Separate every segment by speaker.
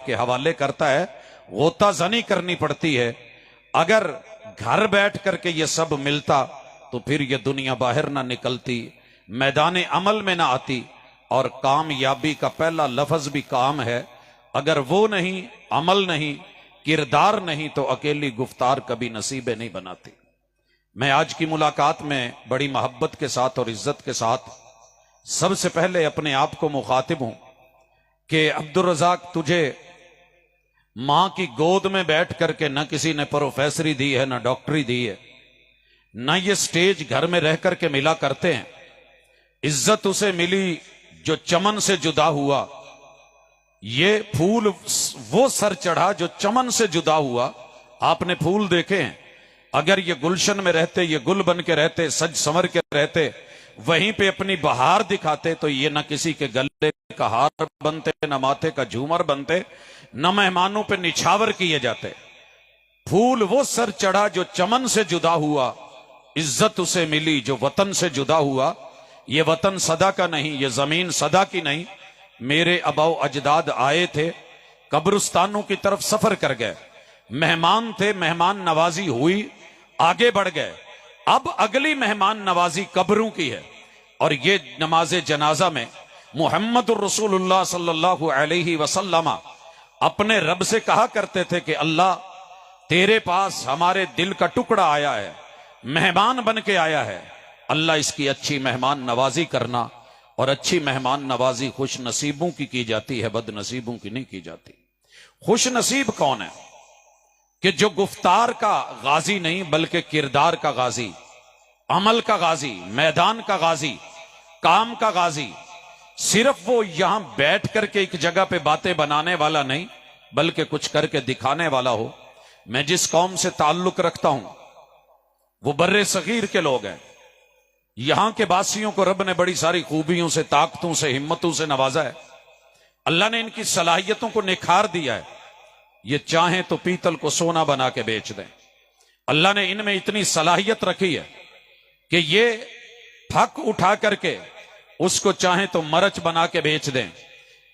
Speaker 1: के हवाले करता है, गोताजनी करनी पड़ती है। अगर घर बैठ करके ये सब मिलता तो फिर ये दुनिया बाहर ना निकलती, मैदान अमल में ना आती। और कामयाबी का पहला लफ्ज भी काम है। अगर वो नहीं, अमल नहीं, किरदार नहीं, तो अकेली गुफ्तार कभी नसीबे नहीं बनाती। मैं आज की मुलाकात में बड़ी मोहब्बत के साथ और इज्जत के साथ सबसे पहले अपने आप को मुखातिब हूं कि अब्दुल रज़ाक, तुझे मां की गोद में बैठ करके न किसी ने प्रोफेसरी दी है, न डॉक्टरी दी है, न ये स्टेज घर में रह करके मिला करते हैं। इज्जत उसे मिली जो चमन से जुदा हुआ। ये फूल वो सर चढ़ा जो चमन से जुदा हुआ। आपने फूल देखे हैं, अगर ये गुलशन में रहते, ये गुल बन के रहते, सज संवर के रहते, वहीं पे अपनी बहार दिखाते, तो ये न किसी के गले का हार बनते, न माथे का झूमर बनते, न मेहमानों पे निछावर किए जाते। फूल वो सर चढ़ा जो चमन से जुदा हुआ। इज्जत उसे मिली जो वतन से जुदा हुआ। ये वतन सदा का नहीं, ये जमीन सदा की नहीं। मेरे अबाओ अजदाद आए थे, कब्रिस्तानों की तरफ सफर कर गए, मेहमान थे, मेहमान नवाजी हुई, आगे बढ़ गए। अब अगली मेहमान नवाजी कब्रों की है। और ये नमाज जनाजा में मुहम्मदुर रसूलुल्लाह सल्लल्लाहु अलैहि वसल्लम अपने रब से कहा करते थे कि अल्लाह, तेरे पास हमारे दिल का टुकड़ा आया है, मेहमान बन के आया है, अल्लाह इसकी अच्छी मेहमान नवाजी करना। और अच्छी मेहमान नवाजी खुश नसीबों की जाती है, बद नसीबों की नहीं की जाती। खुश नसीब कौन है कि जो गुफ्तार का गाजी नहीं बल्कि किरदार का गाजी, अमल का गाजी, मैदान का गाजी, काम का गाजी। सिर्फ वो यहां बैठ करके एक जगह पे बातें बनाने वाला नहीं बल्कि कुछ करके दिखाने वाला हो। मैं जिस कौम से ताल्लुक रखता हूं वो बर्रे सगीर के लोग हैं। यहां के वासियों को रब ने बड़ी सारी खूबियों से, ताकतों से, हिम्मतों से नवाजा है। अल्लाह ने इनकी सलाहियतों को निखार दिया है। ये चाहें तो पीतल को सोना बना के बेच दें। अल्लाह ने इनमें इतनी सलाहियत रखी है कि ये फक उठा करके उसको चाहें तो मरच बना के बेच दें।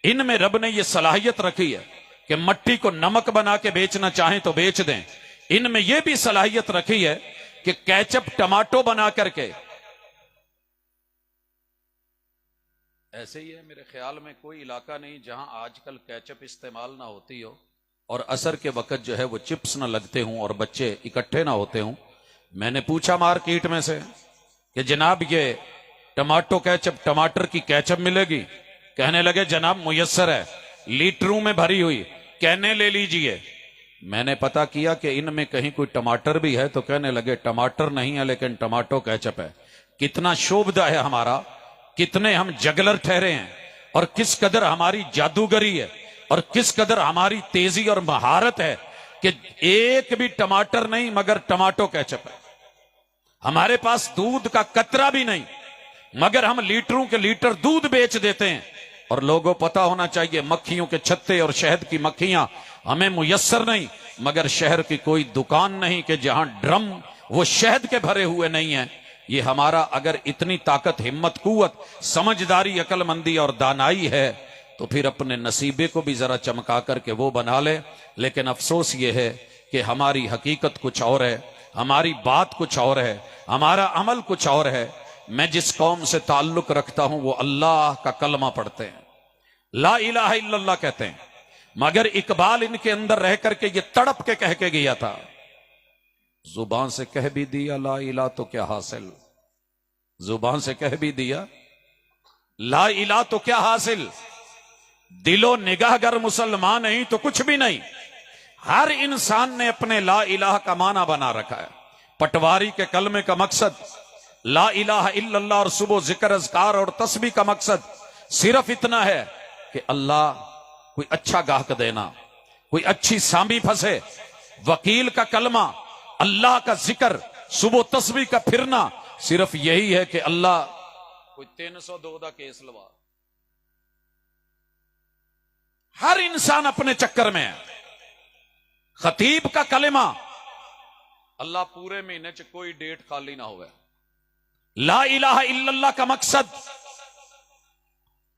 Speaker 1: इनमें रब ने ये सलाहियत रखी है कि मट्टी को नमक बना के बेचना चाहें तो बेच दें। इनमें यह भी सलाहियत रखी है कि केचप टमाटो बना करके, ऐसे ही है मेरे ख्याल में कोई इलाका नहीं जहां आजकल केचप इस्तेमाल ना होती हो और असर के वक्त जो है वो चिप्स ना लगते हों और बच्चे इकट्ठे ना होते हों। मैंने पूछा मार्केट में से कि जनाब ये टमाटो केचप, टमाटर की केचप मिलेगी? कहने लगे जनाब मुयस्सर है, लीटरों में भरी हुई, कहने ले लीजिए। मैंने पता किया कि इनमें कहीं कोई टमाटर भी है, तो कहने लगे टमाटर नहीं है लेकिन टमाटो केचप है। कितना शोभदा है हमारा, कितने हम जगलर ठहरे हैं और किस कदर हमारी जादूगरी है और किस कदर हमारी तेजी और महारत है कि एक भी टमाटर नहीं मगर टमाटो केचप है। हमारे पास दूध का कतरा भी नहीं मगर हम लीटरों के लीटर दूध बेच देते हैं। और लोगों पता होना चाहिए, मक्खियों के छत्ते और शहद की मक्खियां हमें मुयस्सर नहीं मगर शहर की कोई दुकान नहीं कि जहां ड्रम वो शहद के भरे हुए नहीं है। ये हमारा अगर इतनी ताकत, हिम्मत, कुव्वत, समझदारी, अकलमंदी और दानाई है तो फिर अपने नसीबे को भी जरा चमका करके वो बना ले। लेकिन अफसोस ये है कि हमारी हकीकत कुछ और है, हमारी बात कुछ और है, हमारा अमल कुछ और है। मैं जिस कौम से ताल्लुक रखता हूं वो अल्लाह का कलमा पढ़ते हैं, ला इलाहा इल्लल्लाह कहते हैं, मगर इकबाल इनके अंदर रह करके ये तड़प के कह के गया था, जुबान से कह भी दिया ला इला तो क्या हासिल, जुबान से कह भी दिया ला इला तो क्या हासिल, दिलो निगाह अगर मुसलमान नहीं तो कुछ भी नहीं। हर इंसान ने अपने ला इलाह का माना बना रखा है। पटवारी के कलमे का मकसद ला इलाहा इल्लल्लाह और सुबह जिक्र अज़कार और तस्बीह का मकसद सिर्फ इतना है कि अल्लाह कोई अच्छा गाहक देना, कोई अच्छी सांबी फंसे। वकील का कलमा, अल्लाह का जिक्र, सुबह तस्बीह का फिरना सिर्फ यही है कि अल्लाह कोई 302 का केस लवा। हर इंसान अपने चक्कर में है। खतीब का कलमा, अल्लाह पूरे महीने च कोई डेट खाली ना होवे। ला इलाहा इल्लल्लाह का मकसद,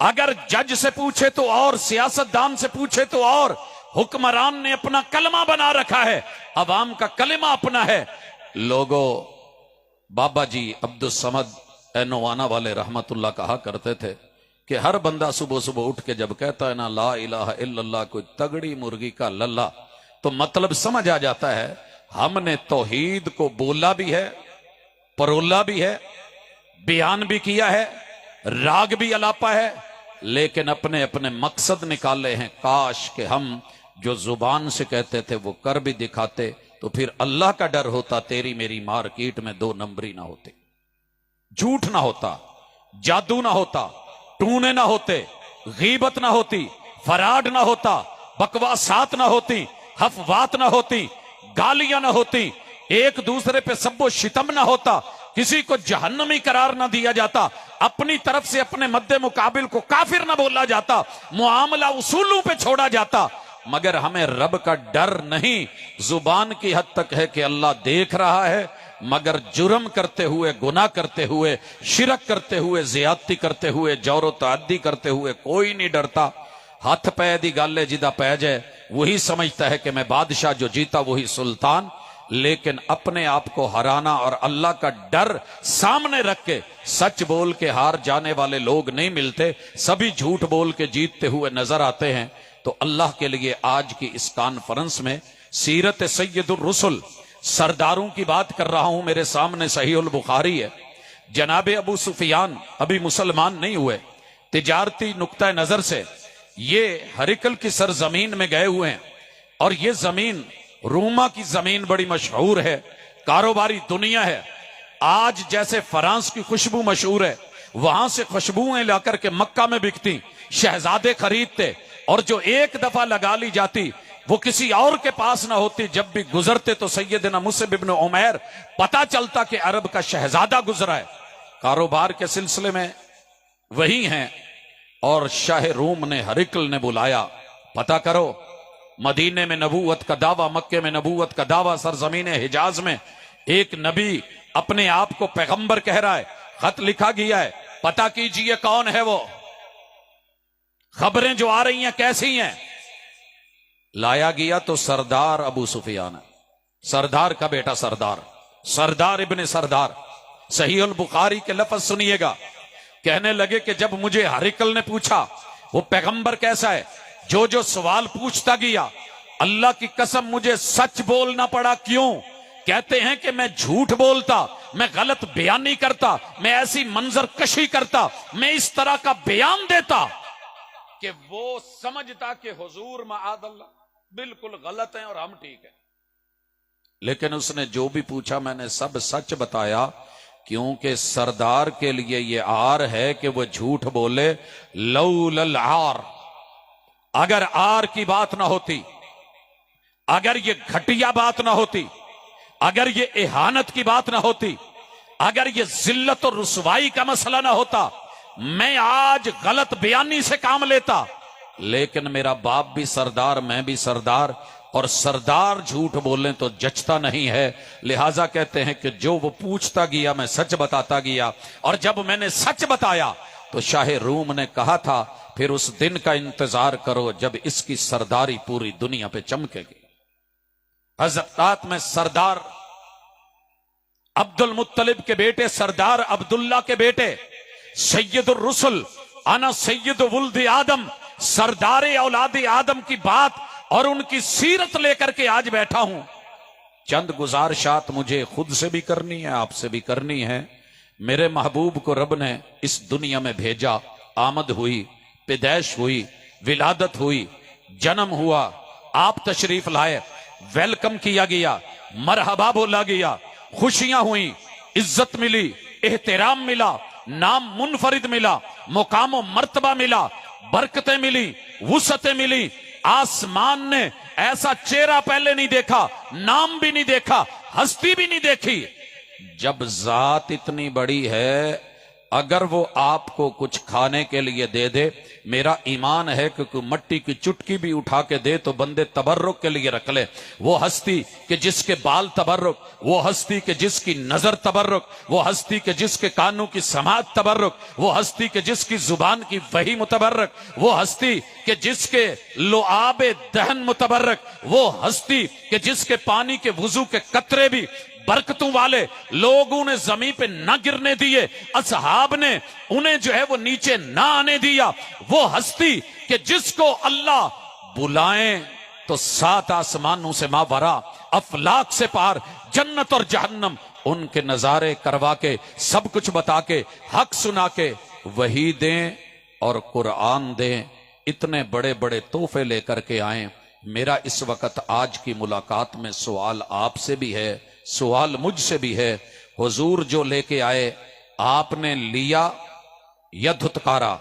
Speaker 1: अगर जज से पूछे तो और, सियासतदान से पूछे तो और, हुक्मरान ने अपना कलमा बना रखा है, अवाम का कलमा अपना है। लोगों, बाबा जी अब्दुल समद एनोवाना वाले रहमतुल्लाह कहा करते थे कि हर बंदा सुबह सुबह उठ के जब कहता है ना ला इलाहा इल्लल्लाह, कोई तगड़ी मुर्गी का लल्ला, तो मतलब समझ आ जाता है हमने तौहीद को बोला भी है, परोला भी है, बयान भी किया है, राग भी अलापा है, लेकिन अपने अपने मकसद निकाले हैं। काश के हम जो जुबान से कहते थे वो कर भी दिखाते, तो फिर अल्लाह का डर होता, तेरी मेरी मार्केट में 2 नंबरी ना होते, झूठ ना होता, जादू ना होता, टूने ना होते, गीबत ना होती, फराड ना होता, बकवासात ना होती, हफवात ना होती, गालियां ना होती, एक दूसरे पे सब्बो शितम ना होता, किसी को जहन्नमी करार ना दिया जाता, अपनी तरफ से अपने मद्दे मुकाबिल को काफिर ना बोला जाता, मुआमला उसूलों पे छोड़ा जाता। मगर हमें रब का डर नहीं, जुबान की हद तक है कि अल्लाह देख रहा है, मगर जुर्म करते हुए, गुनाह करते हुए, शिरक करते हुए, ज्यादती करते हुए, जौरो तअद्दी करते हुए कोई नहीं डरता। हथ पै दी गल है, जिदा पै जाए वही समझता है कि मैं बादशाह, जो जीता वही सुल्तान। लेकिन अपने आप को हराना और अल्लाह का डर सामने रख के सच बोल के हार जाने वाले लोग नहीं मिलते, सभी झूठ बोल के जीतते हुए नजर आते हैं। तो अल्लाह के लिए आज की इस कॉन्फ्रेंस में सीरत सैयदुर रुसुल, सरदारों की बात कर रहा हूं। मेरे सामने सहीहुल बुखारी है। जनाबे अबू सुफियान अभी मुसलमान नहीं हुए, तिजारती नुक्ता नजर से ये हरिकल की सरजमीन में गए हुए हैं, और ये जमीन रोमा की जमीन बड़ी मशहूर है, कारोबारी दुनिया है। आज जैसे फ्रांस की खुशबू मशहूर है, वहां से खुशबुएं लाकर के मक्का में बिकती, शहजादे खरीदते, और जो एक दफा लगा ली जाती वो किसी और के पास ना होती। जब भी गुजरते तो सैयदना मुसअब इब्न उमैर पता चलता कि अरब का शहजादा गुजरा है। कारोबार के सिलसिले में वही हैं, और शाह रूम ने, हरिकल ने बुलाया, पता करो मदीने में नबूवत का दावा, मक्के में नबूवत का दावा, सरजमीन हिजाज में एक नबी अपने आप को पैगंबर कह रहा है, खत लिखा गया है, पता कीजिए कौन है वो, खबरें जो आ रही हैं कैसी हैं। लाया गया तो सरदार अबू सुफियान है, सरदार का बेटा सरदार, सरदार इब्ने सरदार। सहीहुल बुखारी के लफ्ज सुनिएगा। कहने लगे कि जब मुझे हरिकल ने पूछा वो पैगंबर कैसा है, जो जो सवाल पूछता गया, अल्लाह की कसम मुझे सच बोलना पड़ा। क्यों? कहते हैं कि मैं झूठ बोलता, मैं गलत बयानी करता, मैं ऐसी मंजर कशी करता, मैं इस तरह का बयान देता कि वो समझता कि हुजूर माअल्लाह बिल्कुल गलत है और हम ठीक है। लेकिन उसने जो भी पूछा मैंने सब सच बताया, क्योंकि सरदार के लिए ये आर है कि वो झूठ बोले। लौलल आर, अगर आर की बात ना होती, अगर ये घटिया बात ना होती, अगर ये इहानत की बात ना होती, अगर ये जिल्लत और रुसवाई का मसला ना होता, मैं आज गलत बयानी से काम लेता। लेकिन मेरा बाप भी सरदार, मैं भी सरदार, और सरदार झूठ बोले तो जचता नहीं है। लिहाजा कहते हैं कि जो वो पूछता गया मैं सच बताता गया, और जब मैंने सच बताया तो शाह रूम ने कहा था फिर उस दिन का इंतजार करो जब इसकी सरदारी पूरी दुनिया पे चमकेगी। हज़रत में सरदार अब्दुल मुत्तलिब के बेटे, सरदार अब्दुल्ला के बेटे, सैयदुर रुसुल अना सैयद वुल्द आदम, सरदार औलाद आदम की बात और उनकी सीरत लेकर के आज बैठा हूं। चंद गुजारिशात मुझे खुद से भी करनी है, आपसे भी करनी है। मेरे महबूब को रब ने इस दुनिया में भेजा, आमद हुई, पैदाइश हुई, विलादत हुई, जन्म हुआ, आप तशरीफ लाए, वेलकम किया गया, मरहबा बोला गया, खुशियां हुई, इज्जत मिली, एहतराम मिला, नाम मुनफरिद मिला, मुकाम मर्तबा मिला, बरकतें मिली, वुसअतें मिली। आसमान ने ऐसा चेहरा पहले नहीं देखा, नाम भी नहीं देखा, हस्ती भी नहीं देखी। जब जात इतनी बड़ी है, अगर वो आपको कुछ खाने के लिए दे दे, मेरा ईमान है कि कोई मट्टी की चुटकी भी उठा के दे तो बंदे तबर्रुक के लिए रख ले। वो हस्ती के जिसके बाल तबर्रुक, वो हस्ती के जिसकी नजर तबर्रुक, वो हस्ती के जिसके कानों की समात तबर्रुक, वो हस्ती के जिसकी जुबान की वही मुतबर्रक, वो हस्ती के जिसके लुआबे दहन मुतबर्रक, वो हस्ती के जिसके पानी के वुजू के कतरे भी बरकतों वाले, लोगों ने जमीन पे न गिरने दिए, असहाब ने उन्हें जो है वो नीचे ना आने दिया, वो हस्ती कि जिसको अल्लाह बुलाएं तो 7 आसमानों से मावरा, अफलाक से पार, जन्नत और जहन्नम, उनके नजारे करवा के, सब कुछ बता के, हक सुना के, वही दें और कुरान दें, इतने बड़े बड़े तोहफे लेकर के आए। मेरा इस वक्त आज की मुलाकात में सवाल आपसे भी है, सवाल मुझसे भी है। हुजूर जो लेके आए आपने लिया या धुतकारा,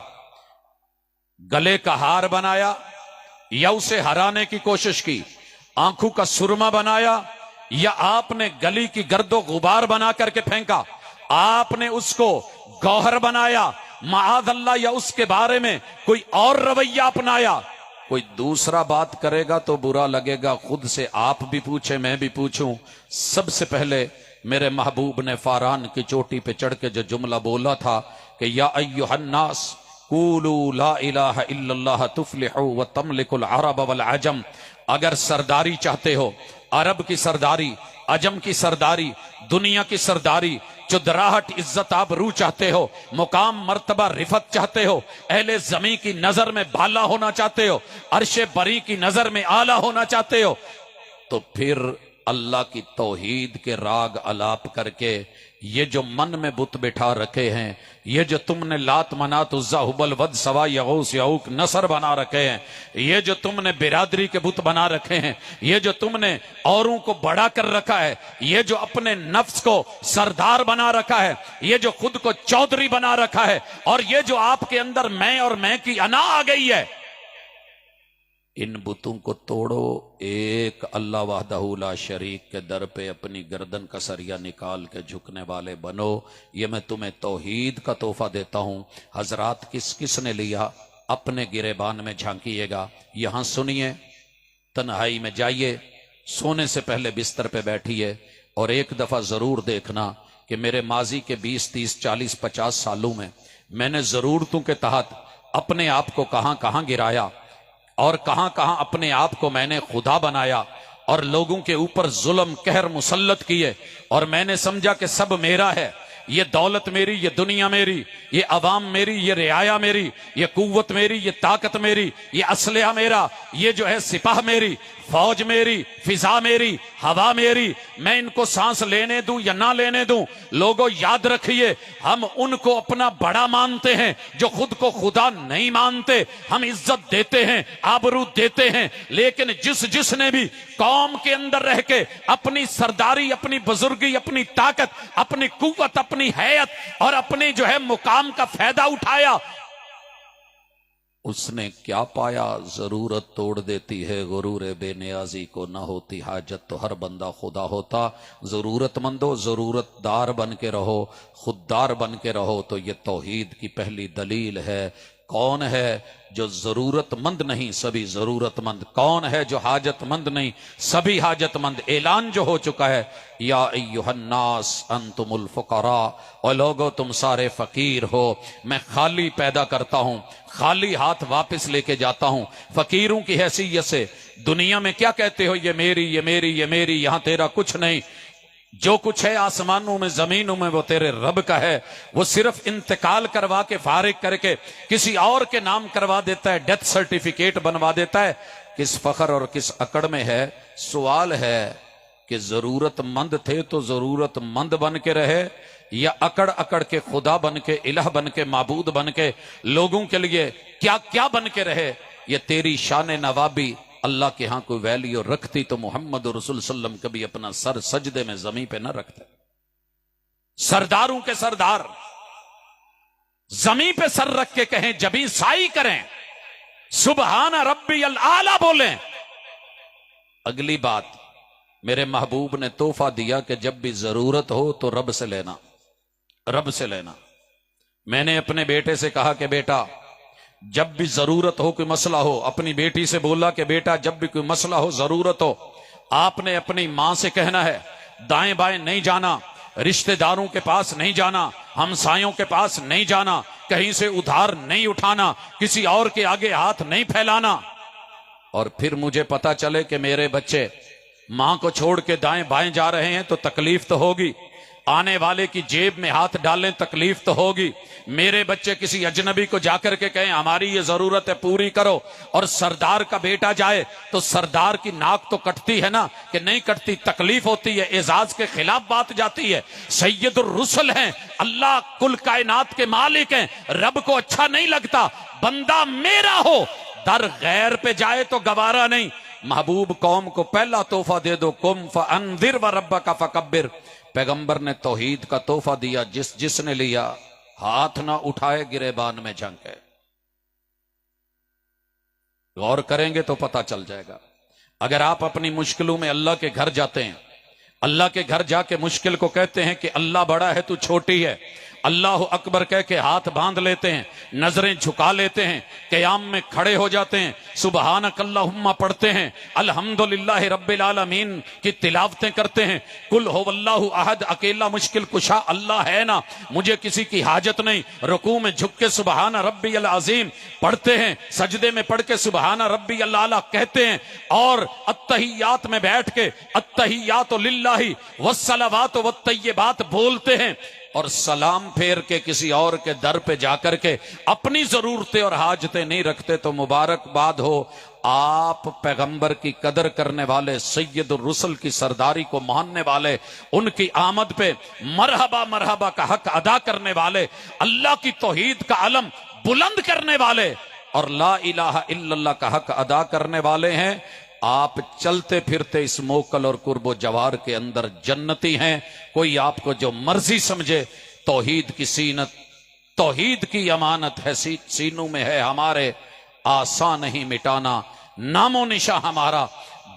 Speaker 1: गले का हार बनाया या उसे हराने की कोशिश की, आंखों का सुरमा बनाया या आपने गली की गर्दो गुबार बना करके फेंका, आपने उसको गौहर बनाया माआद अल्लाह, या उसके बारे में कोई और रवैया अपनाया। कोई दूसरा बात करेगा तो बुरा लगेगा, खुद से आप भी पूछे मैं भी पूछूं। सबसे पहले मेरे महबूब ने फारान की चोटी पे चढ़ के जो जुमला बोला था कि या अय्युहन्नास कूलू ला इलाहा इल्लल्लाह तुफ्लिहू व तमलिकुल अरब वल अजम। अगर सरदारी चाहते हो, अरब की सरदारी, अजम की सरदारी, दुनिया की सरदारी, चुदराहट, इज्जत, आबरू चाहते हो, मुकाम, मर्तबा, रिफत चाहते हो, अहले जमी की नजर में बाला होना चाहते हो, अर्शे बरी की नजर में आला होना चाहते हो, तो फिर अल्लाह की तौहीद के राग अलाप करके ये जो मन में बुत बिठा रखे हैं, ये जो तुमने लात मनात उज्जा हुबल वद सवा यगूस यऊक नसर बना रखे हैं, ये जो तुमने बिरादरी के बुत बना रखे हैं, ये जो तुमने औरों को बड़ा कर रखा है, ये जो अपने नफ्स को सरदार बना रखा है, ये जो खुद को चौधरी बना रखा है, और ये जो आपके अंदर मैं और मैं की अना आ गई है, इन बुतों को तोड़ो। एक अल्लाह वहदहू ला शरीक के दर पे अपनी गर्दन का सरिया निकाल के झुकने वाले बनो। ये मैं तुम्हें तौहीद का तोहफा देता हूं। हजरात किस किस ने लिया, अपने गिरेबान में झांकिएगा, यहां सुनिए, तन्हाई में जाइए, सोने से पहले बिस्तर पे बैठिए और एक दफा जरूर देखना कि मेरे माजी के 20, 30, 40, 50 सालों में मैंने जरूरतों के तहत अपने आप को कहां कहां गिराया और कहां कहां अपने आप को मैंने खुदा बनाया और लोगों के ऊपर जुल्म कहर मुसल्लत किए, और मैंने समझा कि सब मेरा है, ये दौलत मेरी, ये दुनिया मेरी, ये अवाम मेरी, ये रियाया मेरी, ये कुव्वत मेरी, ये ताकत मेरी, ये असलहा मेरा, ये जो है सिपाह मेरी, फौज मेरी, फिजा मेरी, हवा मेरी, मैं इनको सांस लेने दूं या ना लेने दूं। लोगों याद रखिए, हम उनको अपना बड़ा मानते हैं जो खुद को खुदा नहीं मानते। हम इज्जत देते हैं, आबरू देते हैं, लेकिन जिसने भी कौम के अंदर रह के अपनी सरदारी, अपनी बुजुर्गी, अपनी ताकत, अपनी कुव्वत, अपनी हैयत और अपनी जो है मुकाम का फायदा उठाया, उसने क्या पाया? जरूरत तोड़ देती है गुरूर बेनियाजी को, ना होती हाजत तो हर बंदा खुदा होता। जरूरतमंदो जरूरतदार बन के रहो, खुददार बन के रहो, तो ये तौहीद की पहली दलील है। कौन है जो जरूरतमंद नहीं, सभी जरूरतमंद। कौन है जो हाजतमंद नहीं, सभी हाजतमंद। ऐलान जो हो चुका है, या अय्युहन्नास अंतुमुल फुकरा, और लोगो तुम सारे फकीर हो। मैं खाली पैदा करता हूं, खाली हाथ वापस लेके जाता हूं। फकीरों की हैसियत से दुनिया में क्या कहते हो, ये मेरी, ये मेरी, ये मेरी, यहां तेरा कुछ नहीं। जो कुछ है आसमानों में, जमीनों में, वो तेरे रब का है। वो सिर्फ इंतकाल करवा के, फारिग करके किसी और के नाम करवा देता है, डेथ सर्टिफिकेट बनवा देता है। किस फखर और किस अकड़ में है? सवाल है कि जरूरतमंद थे तो जरूरतमंद बन के रहे, या अकड़ अकड़ के खुदा बन के, इलाह बन के, माबूद बन के लोगों के लिए क्या क्या बन के रहे? ये तेरी शान नवाबी अल्लाह के यहां कोई वैल्यू रखती तो मोहम्मद रसूल सल्लम कभी अपना सर सजदे में जमीन पे न रखते। सरदारों के सरदार जमीन पे सर रख के कहें, जबी साई करें, सुबहान रब्बी अल आला बोलें। अगली बात, मेरे महबूब ने तोहफा दिया कि जब भी जरूरत हो तो रब से लेना, रब से लेना। मैंने अपने बेटे से कहा कि बेटा जब भी जरूरत हो, कोई मसला हो, अपनी बेटी से बोला कि बेटा जब भी कोई मसला हो, जरूरत हो, आपने अपनी मां से कहना है दाएं बाएं नहीं जाना, रिश्तेदारों के पास नहीं जाना, हमसायों के पास नहीं जाना, कहीं से उधार नहीं उठाना, किसी और के आगे हाथ नहीं फैलाना। और फिर मुझे पता चले कि मेरे बच्चे मां को छोड़ के दाएं बाएं जा रहे हैं तो तकलीफ तो होगी, आने वाले की जेब में हाथ डालें तकलीफ तो होगी, मेरे बच्चे किसी अजनबी को जाकर के कहें हमारी ये जरूरत है पूरी करो, और सरदार का बेटा जाए तो सरदार की नाक तो कटती है ना, कि नहीं कटती, तकलीफ होती है, एजाज के खिलाफ बात जाती है। सैयदुर रुसल हैं, अल्लाह कुल कायनात के मालिक हैं, रब को अच्छा नहीं लगता बंदा मेरा हो दर गैर पे जाए तो गवारा नहीं। महबूब कौम को पहला तोहफा दे दो, कुम फअंदिर व रब्बका फकब्बिर। पैगंबर ने तौहीद का तोहफा दिया, जिसने लिया हाथ ना उठाए गिरेबान में झंके। गौर करेंगे तो पता चल जाएगा। अगर आप अपनी मुश्किलों में अल्लाह के घर जाते हैं, अल्लाह के घर जाके मुश्किल को कहते हैं कि अल्लाह बड़ा है तू छोटी है, अल्लाह अकबर कह के हाथ बांध लेते हैं, नजरें झुका लेते हैं, क़याम में खड़े हो जाते हैं, सुबहानक अल्लाहुम्मा पढ़ते हैं, अल्हम्दुलिल्लाह रब्बिल आलमीन की तिलावतें करते हैं, कुल हुवल्लाहु अहद अकेला मुश्किल कुशा अल्लाह है ना, मुझे किसी की हाजत नहीं, रुकू में झुक के सुबहान रब्बियल अज़ीम पढ़ते हैं, सजदे में पढ़ के सुबहान रब्बियल आला कहते हैं, और अत्तहियात में बैठ के अत्तहियातु लिल्लाहि वस्सलावातु वत्तय्यिबात बोलते हैं, और सलाम फेर के किसी और के दर पे जाकर के अपनी जरूरतें और हाजतें नहीं रखते। तो मुबारकबाद हो, आप पैगंबर की कदर करने वाले, सैयदुर रुसल की सरदारी को मानने वाले, उनकी आमद पे मरहबा मरहबा का हक अदा करने वाले, अल्लाह की तौहीद का अलम बुलंद करने वाले और ला इलाहा इल्लल्लाह का हक अदा करने वाले हैं। आप चलते फिरते इस मोकल और कुर्बो जवार के अंदर जन्नती हैं। कोई आपको जो मर्जी समझे, तौहीद की सीनत, तौहीद की अमानत है सीनों में है हमारे, आसान नहीं मिटाना, नामो निशा हमारा।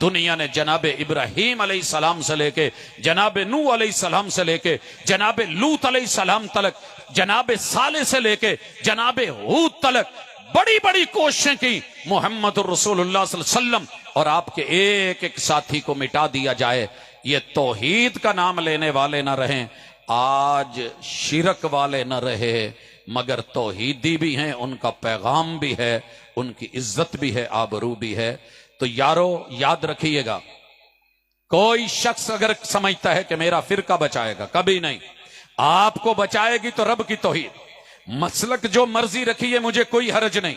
Speaker 1: दुनिया ने जनाबे इब्राहीम अलैहिस्सलाम से लेके जनाबे नूह अलैहिस्सलाम से लेके जनाबे लूत अलैहिस्सलाम तलक, जनाबे साले से लेके जनाबे हूद तलक बड़ी बड़ी कोशिशें की मोहम्मद रसूलुल्लाह सल्लल्लाहु अलैहि वसल्लम और आपके एक एक साथी को मिटा दिया जाए। ये तौहीद का नाम लेने वाले न रहें, आज शिरक वाले न रहे, मगर तौहीदी भी हैं, उनका पैगाम भी है, उनकी इज्जत भी है, आबरू भी है। तो यारो याद रखिएगा, कोई शख्स अगर समझता है कि मेरा फिरका बचाएगा, कभी नहीं। आपको बचाएगी तो रब की तौहीद। मसलक जो मर्जी रखिए, मुझे कोई हर्ज नहीं।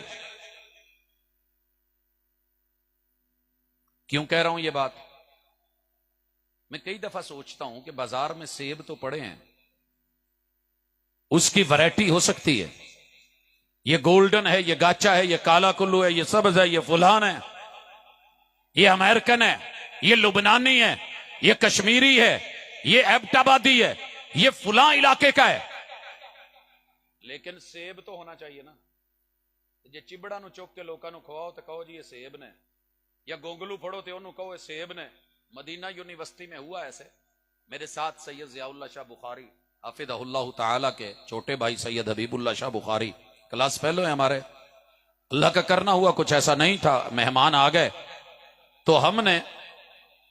Speaker 1: क्यों कह रहा हूं ये बात? मैं कई दफा सोचता हूं कि बाजार में सेब तो पड़े हैं, उसकी वैरायटी हो सकती है, ये गोल्डन है, ये गाचा है, ये काला कुल्लू है, ये सब्ज है, ये फुलान है, ये अमेरिकन है, ये लुबनानी है, ये कश्मीरी है, ये एबटाबादी है, ये फुला इलाके का है, लेकिन सेब तो होना चाहिए ना। जे चिबड़ा नु चुक के लोगों को खवाओ तो कहो जी ये सेब ने, या गोंगलू फड़ो तो उन्होंने कहो ये सेब ने। मदीना यूनिवर्सिटी में हुआ ऐसे। मेरे साथ सैयद ज़ियाउल्लाह शाह बुखारी हाफिज़हुल्लाह ताला के छोटे भाई सैयद हबीबुल्लाह शाह बुखारी क्लास फेलो है हमारे। अल्लाह का करना हुआ कुछ ऐसा नहीं था, मेहमान आ गए तो हमने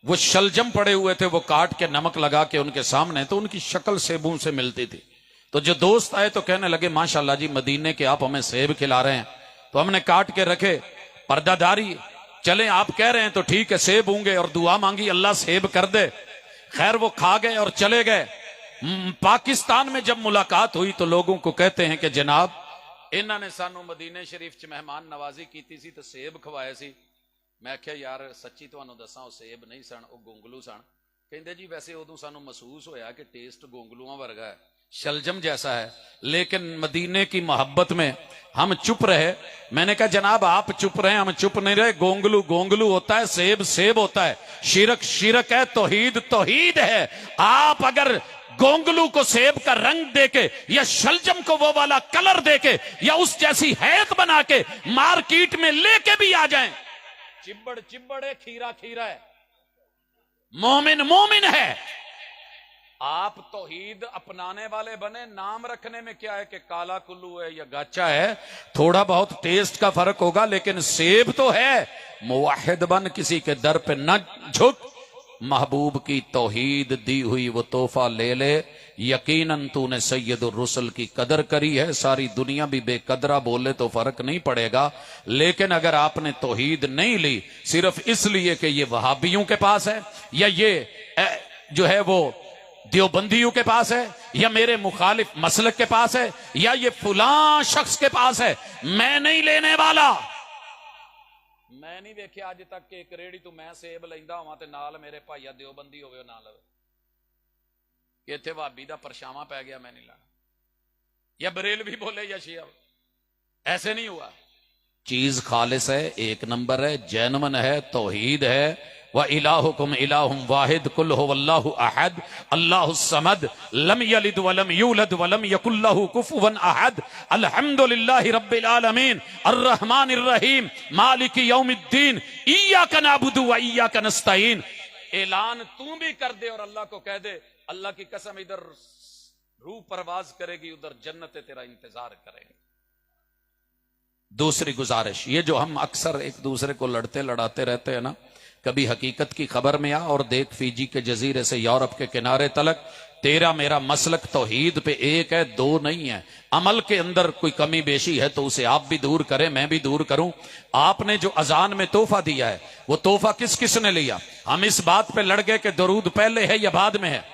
Speaker 1: वो शलजम पड़े हुए थे, वो काट के नमक लगा के उनके सामने, तो उनकी शक्ल सेबों से मिलती थी। तो जो दोस्त आए तो कहने लगे माशाल्लाह जी मदीने के आप हमें सेब खिला रहे हैं। तो हमने काट के रखे, पर्दादारी, चले आप कह रहे हैं तो ठीक है सेब होंगे, और दुआ मांगी अल्लाह सेब कर दे। खैर वो खा गए और चले गए। पाकिस्तान में जब मुलाकात हुई तो लोगों को कहते हैं कि जनाब इन्होंने सानू मदीने शरीफ च मेहमान नवाजी की सी तो सेब खवाए सी। मैं आख्या यार सच्ची तुहानू दसां वो सेब नहीं सन, वो गोंगलू सन। कहते जी वैसे उदों सानू महसूस होया कि टेस्ट गोंगलुआं वर्गा है, शलजम जैसा है, लेकिन मदीने की मोहब्बत में हम चुप रहे। मैंने कहा जनाब आप चुप रहे, हम चुप नहीं रहे। गोंगलू गोंगलू होता है, सेब सेब होता है, शिरक शिरक है, तौहीद तौहीद है। आप अगर गोंगलू को सेब का रंग देके या शलजम को वो वाला कलर देके या उस जैसी हैत बना के मार्केट में लेके भी आ जाएं, चिब्बड़ चिब्बड़ है, खीरा खीरा है, मोमिन मोमिन है। आप तौहीद अपनाने वाले बने, नाम रखने में क्या है कि काला कुल्लू है या गाचा है, थोड़ा बहुत टेस्ट का फर्क होगा, लेकिन सेब तो है। मुवाहिद बन, किसी के दर पे न झुक, महबूब की तौहीद दी हुई वो तोहफा ले ले। यकीनन तूने सैयदुर रुसल की कदर करी है, सारी दुनिया भी बेकदरा बोले तो फर्क नहीं पड़ेगा। लेकिन अगर आपने तौहीद नहीं ली सिर्फ इसलिए कि ये वहाबियों के पास है, या ये जो है वो देवबंदियों के पास है, या मेरे मुखालिफ मसलक के पास है, या ये फुलां शख्स के पास है, मैं नहीं लेने वाला। मैं नहीं देखिया अज तक कि एक रेड़ी तू मैं सेब लेंदा होवां ते नाल मेरे भाईया देवबंदी होवे ना लवे, कि इत्थे भाबी दा परछावां पै गया मैं नहीं लाना, या बरेलवी बोले या शिया, ऐसे नहीं हुआ। चीज खालिस है, एक नंबर है, जैनमन है, तौहीद है। व इलाहुकुम इलाहुम वाहिद कुल हुवल्लाहु अहद अल्लाहुस समद लम यलिद वलम यूलद वलम यकुल लहू कुफुवन अहद अल्हम्दुलिल्लाहि रब्बिल आलमीन अर्रहमानिर रहीम मालिकी यौमिद्दीन इय्याका नअबुदु व इय्याका नस्तईन। ऐलान तू भी कर दे और अल्लाह को कह दे, अल्लाह की कसम इधर रूह परवाज करेगी, उधर जन्नत तेरा इंतजार करेगी। दूसरी गुजारिश, ये जो हम अक्सर एक दूसरे को लड़ते लड़ाते रहते हैं ना, कभी हकीकत की खबर में आ और देख, फीजी के जजीरे से यूरोप के किनारे तलक तेरा मेरा मसलक तौहीद पे एक है, दो नहीं है। अमल के अंदर कोई कमी बेशी है तो उसे आप भी दूर करें, मैं भी दूर करूं। आपने जो अजान में तोहफा दिया है वो तोहफा किस किस ने लिया? हम इस बात पे लड़ गए कि दरूद पहले है या बाद में है।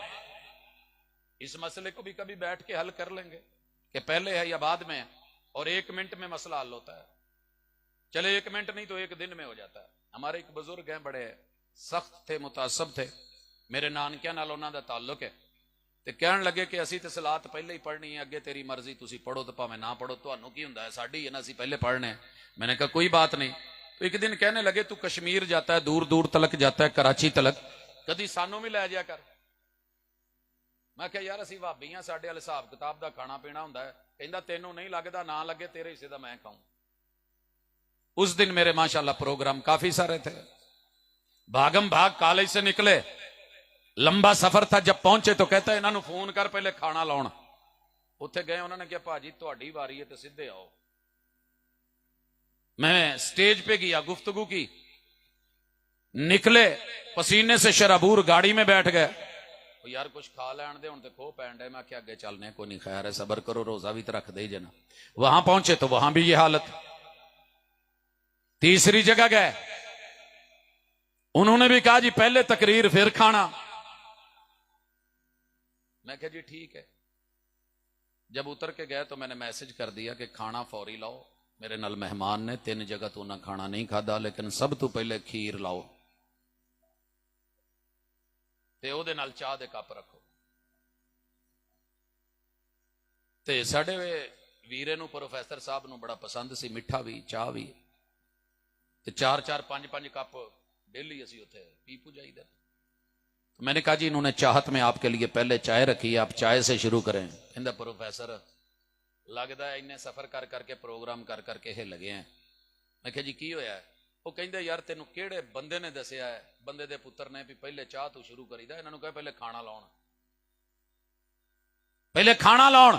Speaker 1: इस मसले को भी कभी बैठ के हल कर लेंगे कि पहले है या बाद में है, और 1 मिनट में मसला हल होता है। चले 1 मिनट नहीं तो 1 दिन में हो जाता है। हमारे एक बुजुर्ग हैं, बड़े सख्त थे, मुतासब थे, मेरे नानकिया नाल उन्हां दा ताल्लुक है, ते कहन लगे कि असी ते सलात पहले ही पढ़नी है, अगे तेरी मर्जी, तुसी पढ़ो तो भावें ना पढ़ो, तुहानू की हुंदा है, साडी है ना, असी पहले पढ़ने हैं। मैंने कहा कोई बात नहीं। तो एक दिन कहने लगे तू कश्मीर जाता है, दूर दूर तलक जाता है, कराची तलक, कदी सानू भी लै जाया कर। मैं कहा यार असी भाबी हां, साडे वाले हिसाब किताब दा खाना पीना हुंदा है। कहंदा तेनू नहीं लगदा, ना लगे तेरे हिस्से दा मैं खाऊं। उस दिन मेरे माशाल्लाह प्रोग्राम काफी सारे थे, भागम भाग कॉलेज से निकले, लंबा सफर था, जब पहुंचे तो कहता है इन्होंने फोन कर पहले खाना लाउण। उत्थे गए, उन्होंने कहा भाजी तुहाडी वारी है तो सीधे आओ। मैं स्टेज पे गया, गुफ्तगू की, निकले पसीने से शराबूर, गाड़ी में बैठ गए। यार कुछ खा लैन दे, हुण ते खो पैण डे। मैं क्या अगे चलने को नहीं, खैर है, सबर करो, रोजा भी तो रख दे जना। वहां पहुंचे तो वहां भी ये हालत। तीसरी जगह गए, उन्होंने भी कहा जी पहले तकरीर फिर खाना। मैं कहा जी ठीक है। जब उतर के गए तो मैंने मैसेज कर दिया कि खाना फौरी लाओ। मेरे नाल मेहमान ने 3 जगह तो उन्हें खाना नहीं खादा, लेकिन सब तो पहले खीर लाओ ते ओदे नाल चाह दे कप रखो। ते साडे वीरे नूं, प्रोफैसर साहब नूं बड़ा पसंद सी, मिठा भी चाह भी, ते 4-4 5-5 कप डेली असी उथे पी पू जाईदा। तो मैंने कहा जी इन्होंने चाहत में आपके लिए पहले चाय रखी है, आप चाय से शुरू करें। कहंदा प्रोफैसर लगता है इन्ने सफर कर करके प्रोग्राम कर करके हे लगे हैं। मैं कहा जी की होया? वो कहंदे यार तेनू किहड़े बंदे ने दसिया है, बंदे दे पुत्र ने, भी पहले चाह तू शुरू करीदा, इन्होंने कहा पहले खाना लाउण, पहले खाना लाउण।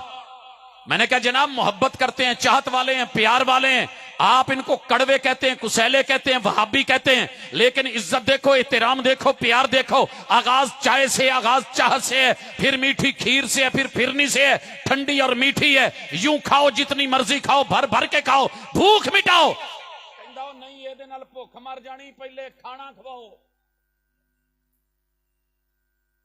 Speaker 1: मैंने कहा जनाब मोहब्बत करते हैं, चाहत वाले हैं, प्यार वाले हैं, आप इनको कड़वे कहते हैं, कुसैले कहते हैं, वहाबी कहते हैं, लेकिन इज्जत देखो, एहतराम देखो, प्यार देखो। आगाज चाय से, आगाज चाह से है, फिर मीठी खीर से है, फिर फिरनी से है, ठंडी और मीठी है। यूं खाओ जितनी मर्जी खाओ, भर भर के खाओ, भूख मिटाओ। कहंदा नहीं ਇਹਦੇ ਨਾਲ ਭੁੱਖ मर जानी, पहले खाना खवाओ।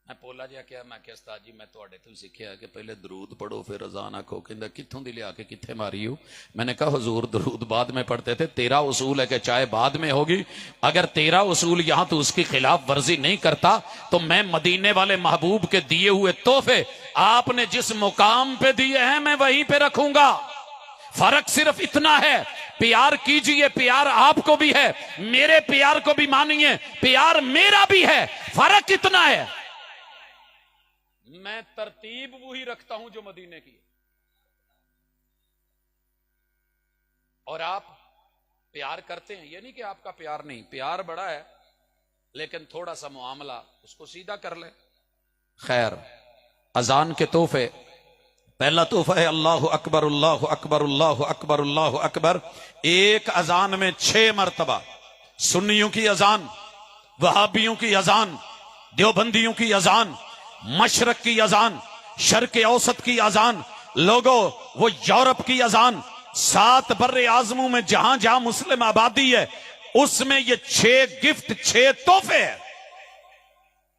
Speaker 1: मैं पोला जिहा क्या, मैं क्या उस्ताद जी मैं तुहाडे तो सीखिया कि पहले दरूद पढ़ो फिर अजान आखो। कहंदा कित्थों दी लिया के कित्थे मारी हो? मैंने कहा हुजूर दरूद बाद में पढ़ते थे, तेरा उसूल है कि चाय बाद में होगी। अगर तेरा उसूल यहां तो उसकी खिलाफ वर्जी नहीं करता तो मैं मदीने वाले महबूब के दिए हुए तोहफे आपने जिस मुकाम पे दिए हैं मैं वहीं पे रखूंगा। फर्क सिर्फ इतना है, प्यार कीजिए, प्यार आपको भी है, मेरे प्यार को भी मानिए, प्यार मेरा भी है। फर्क इतना है, मैं तरतीब वही रखता हूं जो मदीने की, और आप प्यार करते हैं। ये नहीं कि आपका प्यार नहीं, प्यार बड़ा है, लेकिन थोड़ा सा मुआमला उसको सीधा कर ले। खैर अजान के तोहफे, पहला तोहफा है अल्लाह अकबर अल्लाह अकबर अल्लाह अकबर अल्लाह अकबर। एक अजान में 6 मरतबा सुन्नियों की अजान, वहाबियों की अजान, देवबंदियों की अजान, मशरक की अजान, शर्क औसत की अजान, लोगों वो यूरोप की अजान, 7 बर्रे आजमों में जहां जहां मुस्लिम आबादी है उसमें ये 6 गिफ्ट, 6 तोहफे हैं।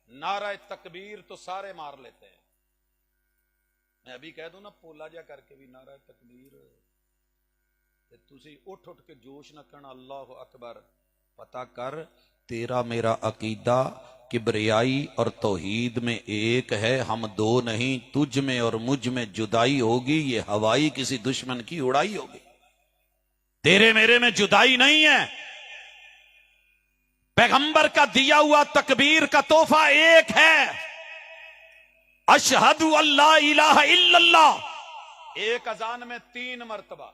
Speaker 1: नारा तकबीर तो सारे मार लेते हैं। मैं अभी कह दूं ना पोला जा करके भी नारा तकबीर, तुसी उठ उठ के जोश न करना अल्लाह अकबर। पता कर तेरा मेरा अकीदा किबरियाई और तौहीद में एक है, हम दो नहीं। तुझ में और मुझ में जुदाई होगी, ये हवाई किसी दुश्मन की उड़ाई होगी। तेरे मेरे में जुदाई नहीं है। पैगंबर का दिया हुआ तकबीर का तोहफा एक है, अशहदु अल्ला इलाहा इल्लल्लाह। एक अजान में 3 मरतबा।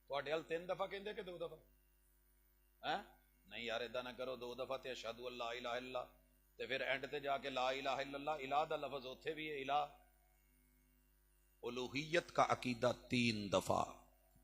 Speaker 1: थोड़े हल 3 दफा कहते कि 2 दफा है? नहीं यार इदा ना करो, 2 दफा ते अशहदु अल्ला इलाहा इल्लल्लाह ते फिर एंड ते जाके ला इलाहा इल्लल्लाह। इलाह दा लफ्ज उथे भी है इलाह। उलूहियत का अकीदा 3 दफा,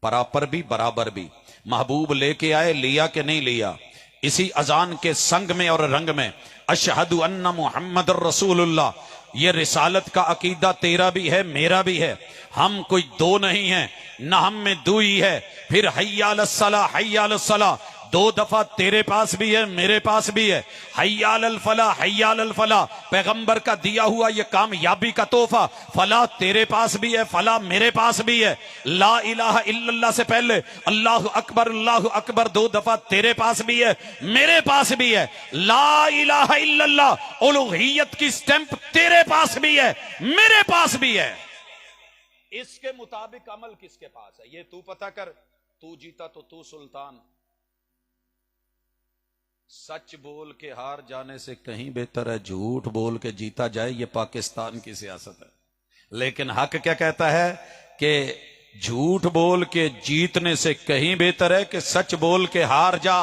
Speaker 1: बराबर भी बराबर भी। महबूब लेके आए, लिया कि नहीं लिया? इसी अजान के संग में और रंग में अशहदु अन्ना मुहम्मद रसूलुल्लाह, ये रिसालत का अकीदा तेरा भी है मेरा भी है। हम कोई 2 नहीं है, ना हम में 2 ही है। फिर हय्या अलस सलाह हय्या अलस सलाह 2 दफा तेरे पास भी है मेरे पास भी है। हय्या अलल फलाह हय्या अलल फलाह, पैगंबर का दिया हुआ ये कामयाबी का तोहफा। फलाह तेरे पास भी है, फलाह मेरे पास भी है। ला इलाहा इल्लल्लाह से पहले अल्लाह अकबर 2 दफा तेरे पास भी है मेरे पास भी है। ला इलाहा इल्लल्लाह उलूहियत की स्टैंप तेरे पास भी है मेरे पास भी है। इसके मुताबिक अमल किसके पास है ये तू पता कर। तू जीता तो तू सुल्तान। सच बोल के हार जाने से कहीं बेहतर है झूठ बोल के जीता जाए। ये पाकिस्तान की सियासत है। लेकिन हक क्या कहता है कि झूठ बोल के जीतने से कहीं बेहतर है कि सच बोल के हार जा।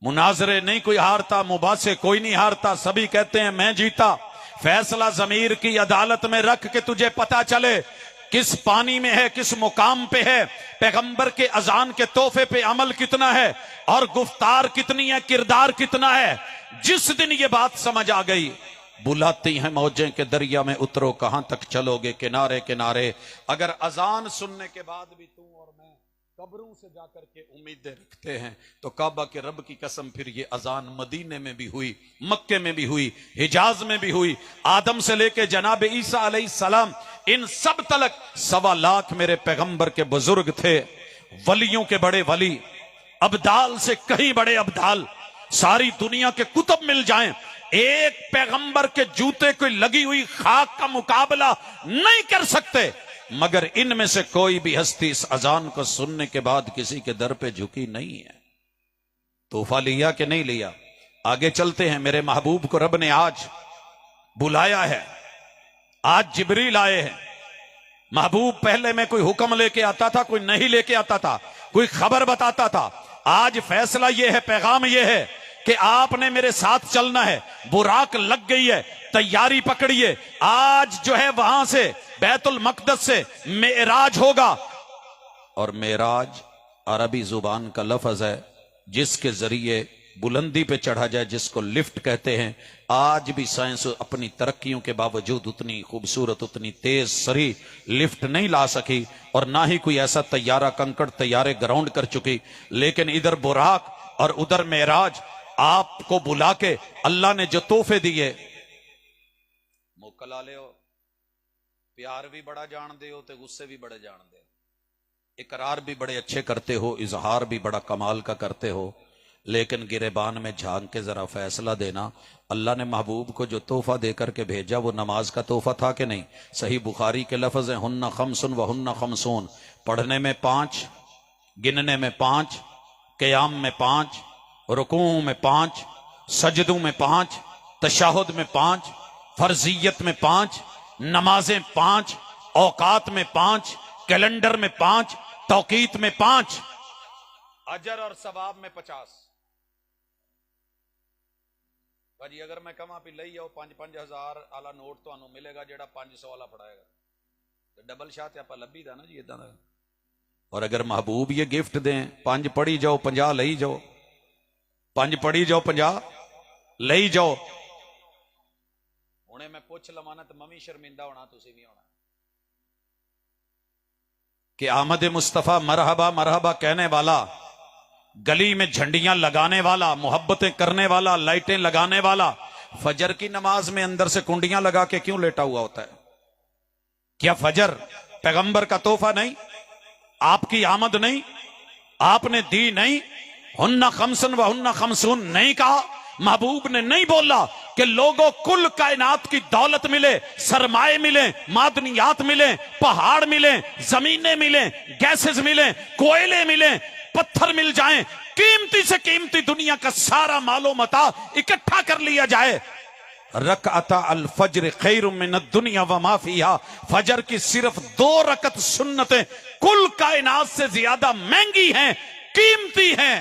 Speaker 1: मुनाजरे नहीं कोई हारता, मुबासे कोई नहीं हारता, सभी कहते हैं मैं जीता। फैसला जमीर की अदालत में रख के तुझे पता चले किस पानी में है, किस मुकाम पे है, पैगंबर के अजान के तोहफे पे अमल कितना है और गुफ्तार कितनी है, किरदार कितना है। जिस दिन ये बात समझ आ गई, बुलाती हैं मौजें के दरिया में उतरो कहां तक चलोगे किनारे किनारे। अगर अजान सुनने के बाद भी तू और मैं कब्रों से जाकर के उम्मीदें रखते हैं तो काबा के रब की कसम फिर ये अजान मदीने में भी हुई, मक्के में भी हुई, हिजाज में भी हुई। आदम से लेके जनाब ईसा अलैहिस्सलाम इन सब तलक 1.25 लाख मेरे पैगंबर के बुजुर्ग थे। वलियों के बड़े वली, अब्दाल से कहीं बड़े अब्दाल। सारी दुनिया के कुतुब मिल जाएं, एक पैगंबर के जूते को लगी हुई खाक का मुकाबला नहीं कर सकते। मगर इनमें से कोई भी हस्ती इस अजान को सुनने के बाद किसी के दर पे झुकी नहीं है। तोहफा लिया कि नहीं लिया? आगे चलते हैं। मेरे महबूब को रब ने आज बुलाया है, आज जिब्रील आए हैं। महबूब पहले में कोई हुक्म लेके आता था, कोई नहीं लेके आता था, कोई खबर बताता था। आज फैसला यह है, पैगाम यह है कि आपने मेरे साथ चलना है। बुराक लग गई है, तैयारी पकड़िए। आज जो है वहां से बैतुल मकदस से मेराज होगा। और मेराज अरबी जुबान का लफ्ज है जिसके जरिए बुलंदी पे चढ़ा जाए, जिसको लिफ्ट कहते हैं। आज भी साइंस अपनी तरक्कियों के बावजूद उतनी खूबसूरत, उतनी तेज सरी लिफ्ट नहीं ला सकी और ना ही कोई ऐसा तैयारा कंकड़ तैयारे ग्राउंड कर चुकी। लेकिन इधर बुराक और उधर मेराज, आपको बुला के अल्लाह ने जो तोहफे दिए, मुकला ले हो। प्यार भी बड़ा जान दे हो, तो गुस्से भी बड़े जान दे हो, इकरार भी बड़े अच्छे करते हो, इजहार भी बड़ा कमाल का करते हो। लेकिन गिरेबान में झांक के जरा फैसला देना। अल्लाह ने महबूब को जो तोहफा देकर के भेजा वो नमाज का तोहफा था कि नहीं? सही बुखारी के लफ्ज है हुन्ना खमसुन व हुन्ना खमसून। पढ़ने में 5, गिनने में 5, क़याम में 5, रुकू में 5, सजदों में 5, तशहुद में 5, फर्जियत में 5, नमाजें 5, औकात में 5, कैलेंडर में 5, तौकीत में 5, अजर और सवाब में 50। भाजी अगर मैं कहां भी लई आओ 5-5 हज़ार वाला नोट तो मिलेगा जेड़ा 500 वाला फड़ाएगा तो डबल शाह आप लभी दा ना जी इदा। और अगर महबूब ये गिफ्ट दें 5 पढ़ी जाओ 50 लई जाओ, 5 पढ़ी जाओ 50 लई जाओ। हुणे मैं पुछ लवां ना तो मम्मी शर्मिंदा होना, तुसी भी होना कि आमद मुस्तफा मरहबा मरहबा कहने वाला, गली में झंडियां लगाने वाला, मोहब्बतें करने वाला, लाइटें लगाने वाला, फजर की नमाज में अंदर से कुंडियां लगा के क्यों लेटा हुआ होता है? क्या फजर पैगंबर का तोहफा नहीं? आपकी आमद नहीं? आपने दी नहीं? हुन्ना खमसन व हुन्ना खमसून नहीं कहा? महबूब ने नहीं बोला कि लोगों कुल कायनात की दौलत मिले, सरमाए मिले, मादनियात मिले, पहाड़ मिले, जमीनें मिले, गैसेस मिले, कोयले मिले, पत्थर मिल जाएं, कीमती से कीमती दुनिया का सारा मालो मता इकट्ठा कर लिया जाए, रकअता अल फज्र खैरुम मिन दुनिया व मा फीहा, फजर की सिर्फ 2 रकत सुन्नतें कुल कायनात से ज्यादा महंगी हैं, कीमती हैं।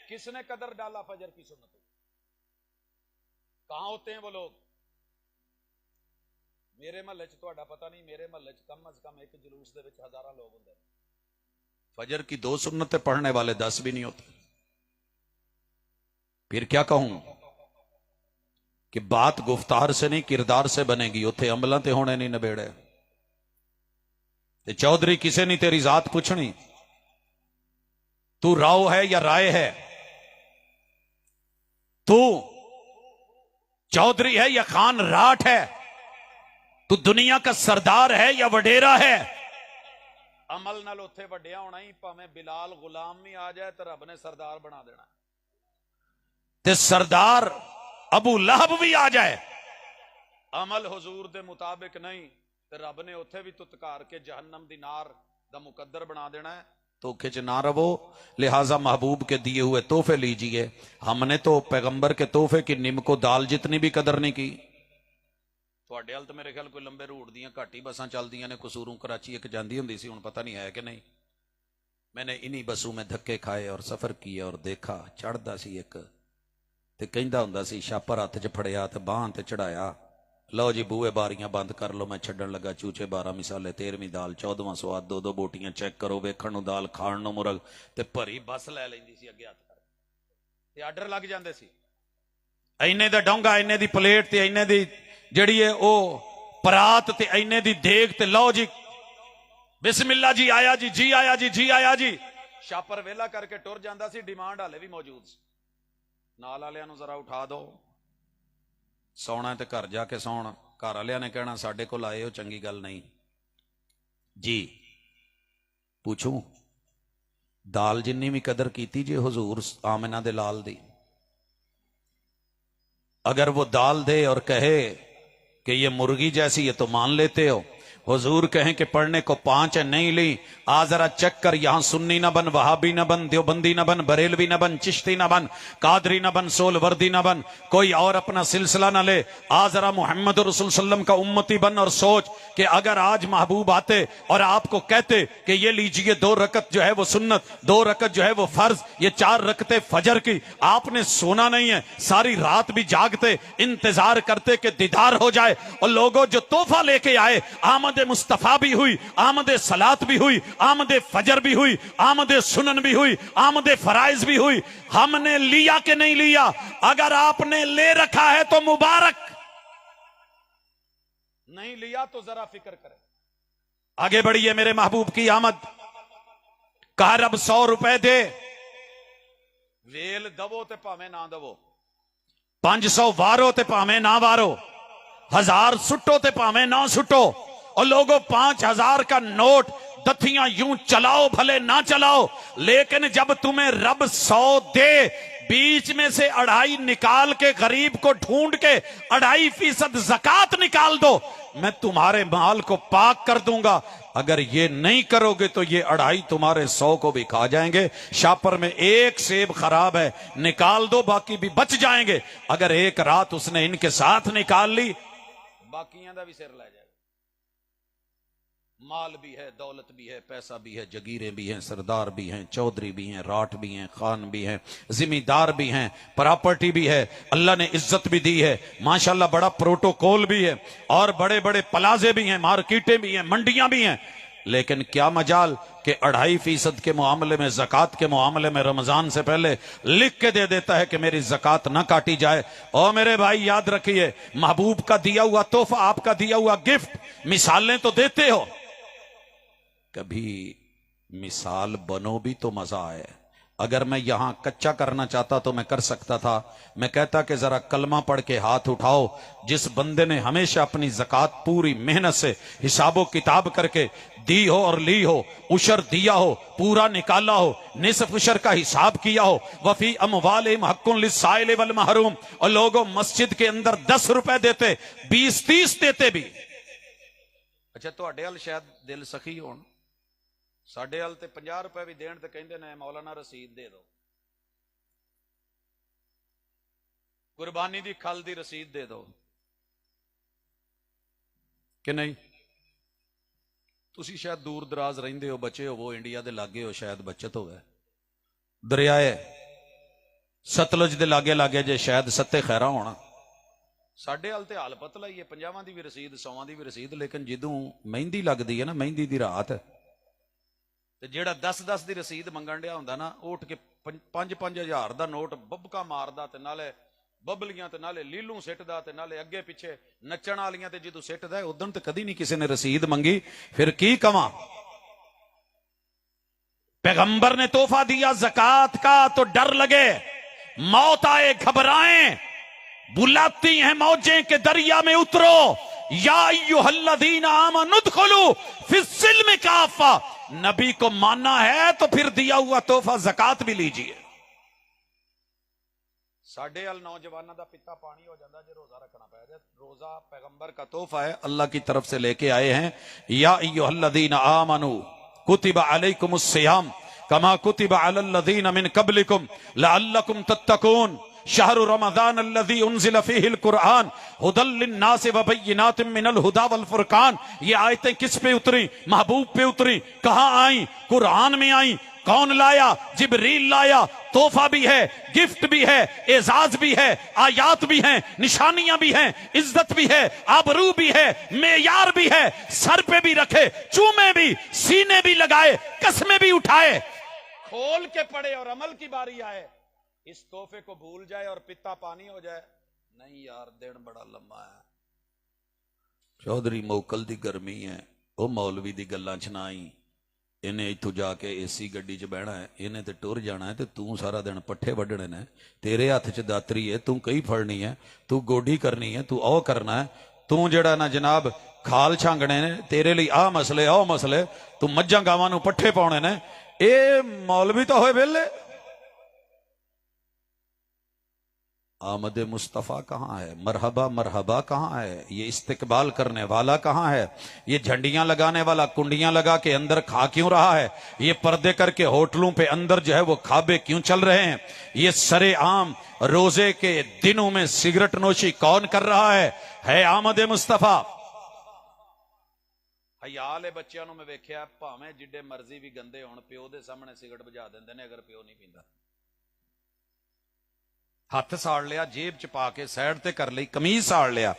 Speaker 1: किसने कदर डाला फजर की सुन्नतों? कहां होते हैं वो लोग? मेरे महल्ले च तुहाडा पता नहीं, मेरे महल्ले च कम अज कम एक जुलूस दे विच हजारां लोग हुंदे, फजर की 2 सुन्नतें पढ़ने वाले 10 भी नहीं होते। फिर क्या कहूं कि बात गुफ्तार से नहीं किरदार से बनेगी, उथे अमलां ते होने नहीं नबेड़े। ते चौधरी किसे नहीं तेरी जात पूछनी, तू राव है या राय है, तू चौधरी है या खान राठ है, तू दुनिया का सरदार है या वडेरा है। अमल नाल उथे वड्डिया होना ही, भावें बिलाल गुलाम भी आ जाए तो रब ने सरदार बना देना, ते सरदार अबू लहब भी आ जाए, अमल हुजूर दे मुताबिक नहीं ते रब ने उथे भी तुतकार के जहन्नम दी नार दा मुकद्दर बना देना है। धोखे च ना रवो, लिहाजा महबूब के दिए हुए तोहफे लीजिए। हमने तो पैगंबर के तोहफे की निम को दाल जितनी भी कदर नहीं की। ਤੁਹਾਡੇ ਹਾਲ ਤਾਂ ਮੇਰੇ ਖਿਆਲ ਕੋਈ ਲੰਬੇ ਰੂਟ ਦੀਆਂ ਘੱਟ ਹੀ ਬੱਸਾਂ ਚੱਲਦੀਆਂ ਨੇ, ਕਸੂਰੋਂ कराची एक ਜਾਂਦੀ ਹੁੰਦੀ ਸੀ, ਹੁਣ पता नहीं है कि नहीं। मैंने इन्हीं बसों में धक्के खाए और सफर किया और देखा, चढ़दा सी एक ते कहंदा हुंदा सी, छापर हत्थ च फड़िया ते बांह ते चढ़ाया, लो जी बूहे बारियां बंद कर लो, मैं छड्डण लगा चूचे 12 मिसाले 13वीं दाल 14वां स्वाद, 2-2 बोटियां चेक करो, वेखण नूं दाल खाण नूं मुरग, ते भरी बस लै लैंदी सी अगे हत्थ कर ते आर्डर लग जांदे सी, इन्ने दा डोंगा, इन्ने दी प्लेट ते इन्ने दी ਜਿਹੜੀ ਹੈ ਉਹ ਪਰਾਤ ਤੇ ਐਨੇ ਦੀ ਦੇਗ ਤੇ ਲਓ ਜੀ ਬਿਸਮਿਲ੍ਲਾ ਜੀ ਆਇਆ ਜੀ, ਜੀ ਆਇਆ ਜੀ, ਜੀ ਆਇਆ ਜੀ। ਛਾਪਰ ਵੇਲਾ ਕਰਕੇ ਟੁਰ ਜਾਂਦਾ ਸੀ, ਡਿਮਾਂਡ ਹਾਲੇ ਵੀ ਮੌਜੂਦ ਸੀ। ਨਾਲ ਵਾਲਿਆਂ ਨੂੰ ਜ਼ਰਾ ਉਠਾ ਦਿਓ, ਸੌਣਾ ਤੇ ਘਰ ਜਾ ਕੇ ਸੌਣ। ਘਰ ਵਾਲਿਆਂ ਨੇ ਕਹਿਣਾ ਸਾਡੇ ਕੋਲ ਆਏ ਹੋ, ਚੰਗੀ ਗੱਲ ਨਹੀਂ ਜੀ। ਪੁੱਛੂ दाल जिन्नी भी कदर की जी हुजूर आमिना दे लाल दी, अगर वो दाल दे और कहे कि ये मुर्गी जैसी है तो मान लेते हो। हुजूर कहें कि पढ़ने को 5 है, नहीं ली, आ जरा चेक कर, यहां सुन्नी न बन, वहाबी न बन, देवबंदी न बन, बरेलवी न बन, चिश्ती न बन, कादरी न बन, सोलवर्दी न बन, कोई और अपना सिलसिला न ले। आ जरा मोहम्मद रसूल सल्लम का उम्मती बन और सोच कि अगर आज महबूब आते और आपको कहते कि ये लीजिए 2 रकत जो है वो सुन्नत, 2 रकत जो है वो फर्ज, ये 4 रकते फजर की, आपने सोना नहीं है, सारी रात भी जागते इंतजार करते कि दीदार हो जाए। और लोगों जो तोहफा लेके आए, आमद मुस्तफा भी हुई, आमद सलात भी हुई, आमद फजर भी हुई, आमद सुनन भी हुई, आमद फराइज भी हुई। हमने लिया कि नहीं लिया? अगर आपने ले रखा है तो मुबारक, नहीं लिया तो जरा फिक्र करें। आगे बढ़िए, मेरे महबूब की आमद। कहा रब 100 रुपए दे, वेल दवो ते भावे ना दवो, 500 वारो ते भावे ना वारो, 1000 सुटो ते भावे ना सुटो। और लोगों 5000 का नोट दथियां यूं चलाओ भले ना चलाओ, लेकिन जब तुम्हें रब 100 दे, बीच में से 2.5 निकाल के गरीब को ढूंढ के 2.5% ज़कात निकाल दो, मैं तुम्हारे माल को पाक कर दूंगा। अगर ये नहीं करोगे तो ये 2.5 तुम्हारे 100 को भी खा जाएंगे। शापर में 1 सेब खराब है, निकाल दो, बाकी भी बच जाएंगे। अगर एक रात उसने इनके साथ निकाल ली, बाकियां दा भी सिर ले जाए। माल भी है, दौलत भी है, पैसा भी है, जगीरें भी हैं, सरदार भी हैं, चौधरी भी हैं, राठ भी हैं, खान भी हैं, जिम्मेदार भी हैं, प्रॉपर्टी भी है, अल्लाह ने इज्जत भी दी है, माशाल्लाह बड़ा प्रोटोकॉल भी है, और बड़े बड़े प्लाजे भी हैं, मार्केटें भी हैं, मंडियां भी हैं। लेकिन क्या मजाल कि 2.5% के मामले में, ज़कात के मामले में रमजान से पहले लिख के दे देता है कि मेरी ज़कात ना काटी जाए। और मेरे भाई याद रखिए, महबूब का दिया हुआ तोहफा, आपका दिया हुआ गिफ्ट, मिसालें तो देते हो, कभी मिसाल बनो भी तो मजा आए। अगर मैं यहां कच्चा करना चाहता तो मैं कर सकता था। मैं कहता कि जरा कलमा पढ़ के हाथ उठाओ, जिस बंदे ने हमेशा अपनी ज़कात पूरी मेहनत से हिसाबो किताब करके दी हो और ली हो, उशर दिया हो, पूरा निकाला हो, निसफ उशर का हिसाब किया हो, वफी अमवालिहिम हक्कुन लिस्साइल वल महरूम, और लोगों मस्जिद के अंदर 10 रुपए देते, 20-30 देते भी। अच्छा तुहाडे हल शायद दिल सखी होण, साडे हल ते 50 रुपए भी देण ते कहंदे ने मौलाना रसीद दे दो, कुर्बानी दी खल दी रसीद दे दो कि नहीं। तुसी शायद दूर दराज रहिंदे हो, बचे हो वो इंडिया दे लागे हो, शायद बचत होवे। दरियाए सतलुज दे लागे लागे जे शायद सत्ते खैरा होना। साडे हल ते हाल पतला ही है, 50 दी भी रसीद, 100 दी भी रसीद, लेकिन जिदों मेहंदी लगदी है ना, मेहंदी दी रात, ते जेड़ा 10-10 दी रसीद मंगण डिया हुंदा ना, उठ के 5-5 हज़ार दा नोट बबका मारदा, ते नाले बबलियां, ते नाले लीलू सिटदा, ते नाले अगे पिछे नचण वालियां, ते जदों सिटदा उदन ते कदी नहीं किसी ने रसीद मंगी। फिर की कवां, पैगंबर ने तोहफा दिया ज़कात का तो डर लगे, मौत आए घबराएं, बुलाती हैं मौजें के दरिया में उतरो, या अय्युहल्लज़ीना आमनु उदखुलू फिस्सिल्म काफ़ा। नबी को मानना है तो फिर दिया हुआ तोहफा ज़कात भी लीजिए। साढ़े अल नौजवानों का पिता पानी हो जाता जो रोजा रखना पै जाए। रोजा पैगंबर का तोहफा है, अल्लाह की तरफ से लेके आए हैं। या अय्युहल्लज़ीना आमनु कुतिबा अलैकुमुस सियाम कमा कुतिबा अलल लज़ीना मिन क़ब्लिकुम लअल्लकुम तत्तकून शहरु रमज़ान अल्लज़ी उन्ज़िला फ़ीहिल कुरआन हुदल लिन्नासि व बय्यिनातिम मिनल हुदा वल फुरकान। ये आयतें किस पे उतरी? महबूब पे उतरी। कहां आई? कुरान में आई। कौन लाया? जिब्रील लाया। तोहफा भी है, गिफ्ट भी है, एजाज भी है, आयात भी हैं, निशानियां भी हैं, इज्जत भी है, आबरू भी है, मेयार भी है, सर पे भी रखे, चूमे भी, सीने भी लगाए, कसमें भी उठाए, खोल के पड़े और अमल की बारी आए, इस तोहफे को भूल जाए और पिता पानी हो जाए। नहीं यार, दिन बड़ा लंबा है, चौधरी मोकल दी गर्मी है, वो मौलवी दी गल्लां च ना आई। इन्हें इथों जाके एसी गड्डी च बहना है, इन्हें तो टुर जाना है, तो तू सारा दिन पट्ठे वड्डने ने, तेरे हथ च दातरी है, तू कई फड़नी है, तू गोडी करनी है, तू ओ करना है, तू जड़ा ना जनाब खाल छांगने ने, तेरे लिए आ मसले ओ मसले, तू मज्जां गावां नूं पट्ठे पाउणे ने। ए मौलवी तो होए वेले। आमद मुस्तफ़ा कहाँ है? मरहबा मरहबा कहाँ है? ये इस्तिकबाल करने वाला कहाँ है? ये झंडियां लगाने वाला कुंडियां लगा के अंदर खा क्यों रहा है? ये पर्दे करके होटलों पे अंदर जो है वो खाबे क्यों चल रहे हैं? ये सरे आम रोजे के दिनों में सिगरेट नोशी कौन कर रहा है आमद मुस्तफ़ा। हयाल बच्चों में वेख्या, भावें जिड्डे मर्जी भी गंदे होण, प्यो दे सामने सिगरेट बुझा देंदे ने अगर प्यो नहीं पींदा। हाथ साड़ लिया, जेब च पा के साइड ते कर ली, कमीज साड़ लिया,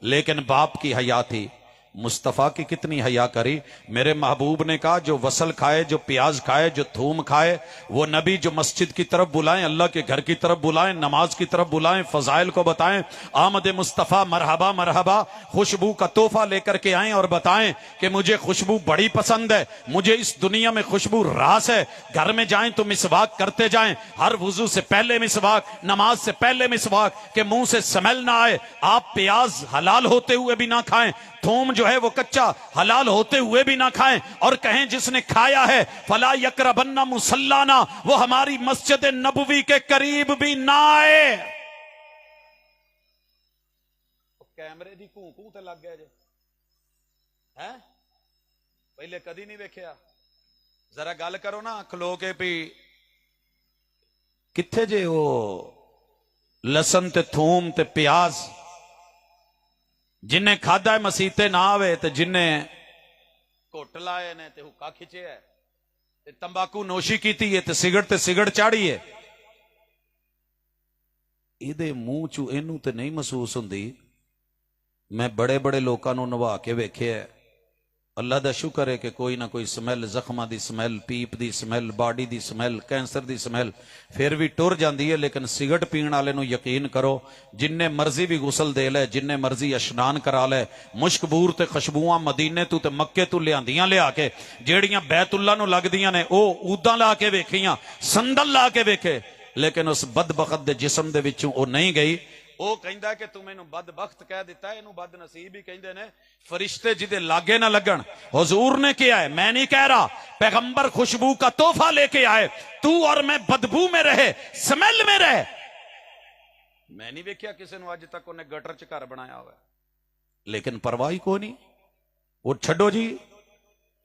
Speaker 1: लेकिन बाप की हया थी। मुस्तफ़ा की कितनी हया करी। मेरे महबूब ने कहा जो वसल खाए, जो प्याज खाए, जो थूम खाए, वो नबी जो मस्जिद की तरफ बुलाएं, अल्लाह के घर की तरफ बुलाएं, नमाज की तरफ बुलाएं, फजाइल को बताएं, आमद मुस्तफ़ा मरहबा मरहबा, खुशबू का तोहफा लेकर के आएं और बताएं कि मुझे खुशबू बड़ी पसंद है, मुझे इस दुनिया में खुशबू रास है। घर में जाएं तो मिसवाक करते जाएं, हर वुजू से पहले मिसवाक, नमाज से पहले मिसवाक, के मुंह से स्मेल ना आए। आप प्याज हलाल होते हुए भी ना खाएं, थूम जो है वो कच्चा हलाल होते हुए भी ना खाएं, और कहें जिसने खाया है फला यकरबन्ना मुसल्लाना, वो हमारी मस्जिद नबवी के करीब भी ना आए। कैमरे दी कूं कूं ते लग गए जे हैं, पहले कदी नहीं वेख्या। जरा गल करो ना खलो के भी, किथे जे वो लसन ते थूम ते प्याज, जिन्हें खादा है मसीते ना आवे, तो जिन्हें घुट लाए ने ते हुक्का खिंचिया है, ते तंबाकू नोशी की है, ते सिगरट चाड़ी है। इहदे मूंह चू इनू ते नहीं महसूस हुंदी। मैं बड़े बड़े लोगों नूं नवा के वेख्या, अल्लाह दा शुक्र है कि कोई ना कोई स्मैल, जख्मां दी स्मैल, पीप दी स्मैल, बाडी दी स्मैल, कैंसर दी स्मैल फिर भी टुर जाती है। लेकिन सिगरट पीण वाले नूं यकीन करो, जिन्ने मर्जी भी गुसल दे लै, जिन्ने मर्जी इशनान करा लै, मुश्कबूर ते खुशबूआं मदीने तू ते मक्के तू लियांदियां लिया के, जेड़ियां बैतुल्ला नूं लगदियां ने ओह उदां ला के वेखियां, संदल ला के वेखे, लेकिन उस बदबख्त दे जिस्म दे विचों ओह नहीं गई। ਉਹ ਕਹਿੰਦਾ ਕਿ ਤੂੰ ਮੈਨੂੰ ਬਦਬਖਤ ਕਹਿ ਦਿੱਤਾ, ਇਹਨੂੰ ਬਦਨਸੀਬ ਹੀ ਕਹਿੰਦੇ ਨੇ। फरिश्ते जिदे लागे ना लगन, हुजूर ने किया है, मैं नहीं कह रहा। पैगंबर खुशबू का तोहफा लेके आए, तू और मैं बदबू में रहे, स्मेल में रहे। मैं नहीं वेख्या किसी ने अज तक उन्हें गटर च घर बनाया हुआ, लेकिन परवाही को नहीं। वो छड्डो जी,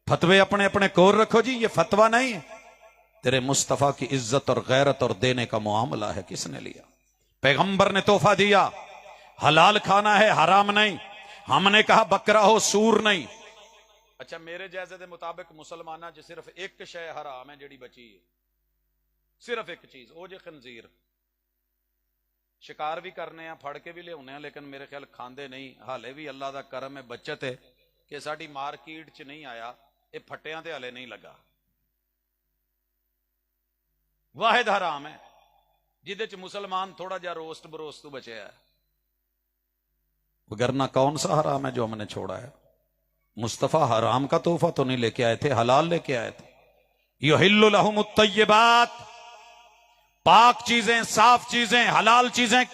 Speaker 1: फतवे अपने अपने कोर रखो जी, ये फतवा नहीं। तेरे मुस्तफा की इज्जत और गैरत और देने का मुआमला है, किसने लिया? पैगंबर ने तोहफा दिया, हलाल खाना है, हराम नहीं। हमने कहा बकरा हो, सूर नहीं। अच्छा, मेरे जायजे के मुताबिक मुसलमाना च सिर्फ एक शय हराम है जिहड़ी बची है, सिर्फ एक चीज, वो जे खंजीर। शिकार भी करने हैं, फड़ के भी लियाने, लेकिन मेरे ख्याल खांदे नहीं। हाले भी अल्लाह का करम है, बचत है कि साडी मार्केट च नहीं आया, ये फट्टियां ते हाले नहीं लगा। वाहिद हराम है जिदे च मुसलमान थोड़ा जा रोस्ट बरोस्त बचे है, वरना कौन सा हराम है जो हमने छोड़ा है? मुस्तफा हराम का तोहफा तो नहीं लेके आए थे, हलाल लेके आए थे। युहिल्लु लहुमुत तय्यिबात, पाक चीजें, साफ चीजें, हलाल चीजें।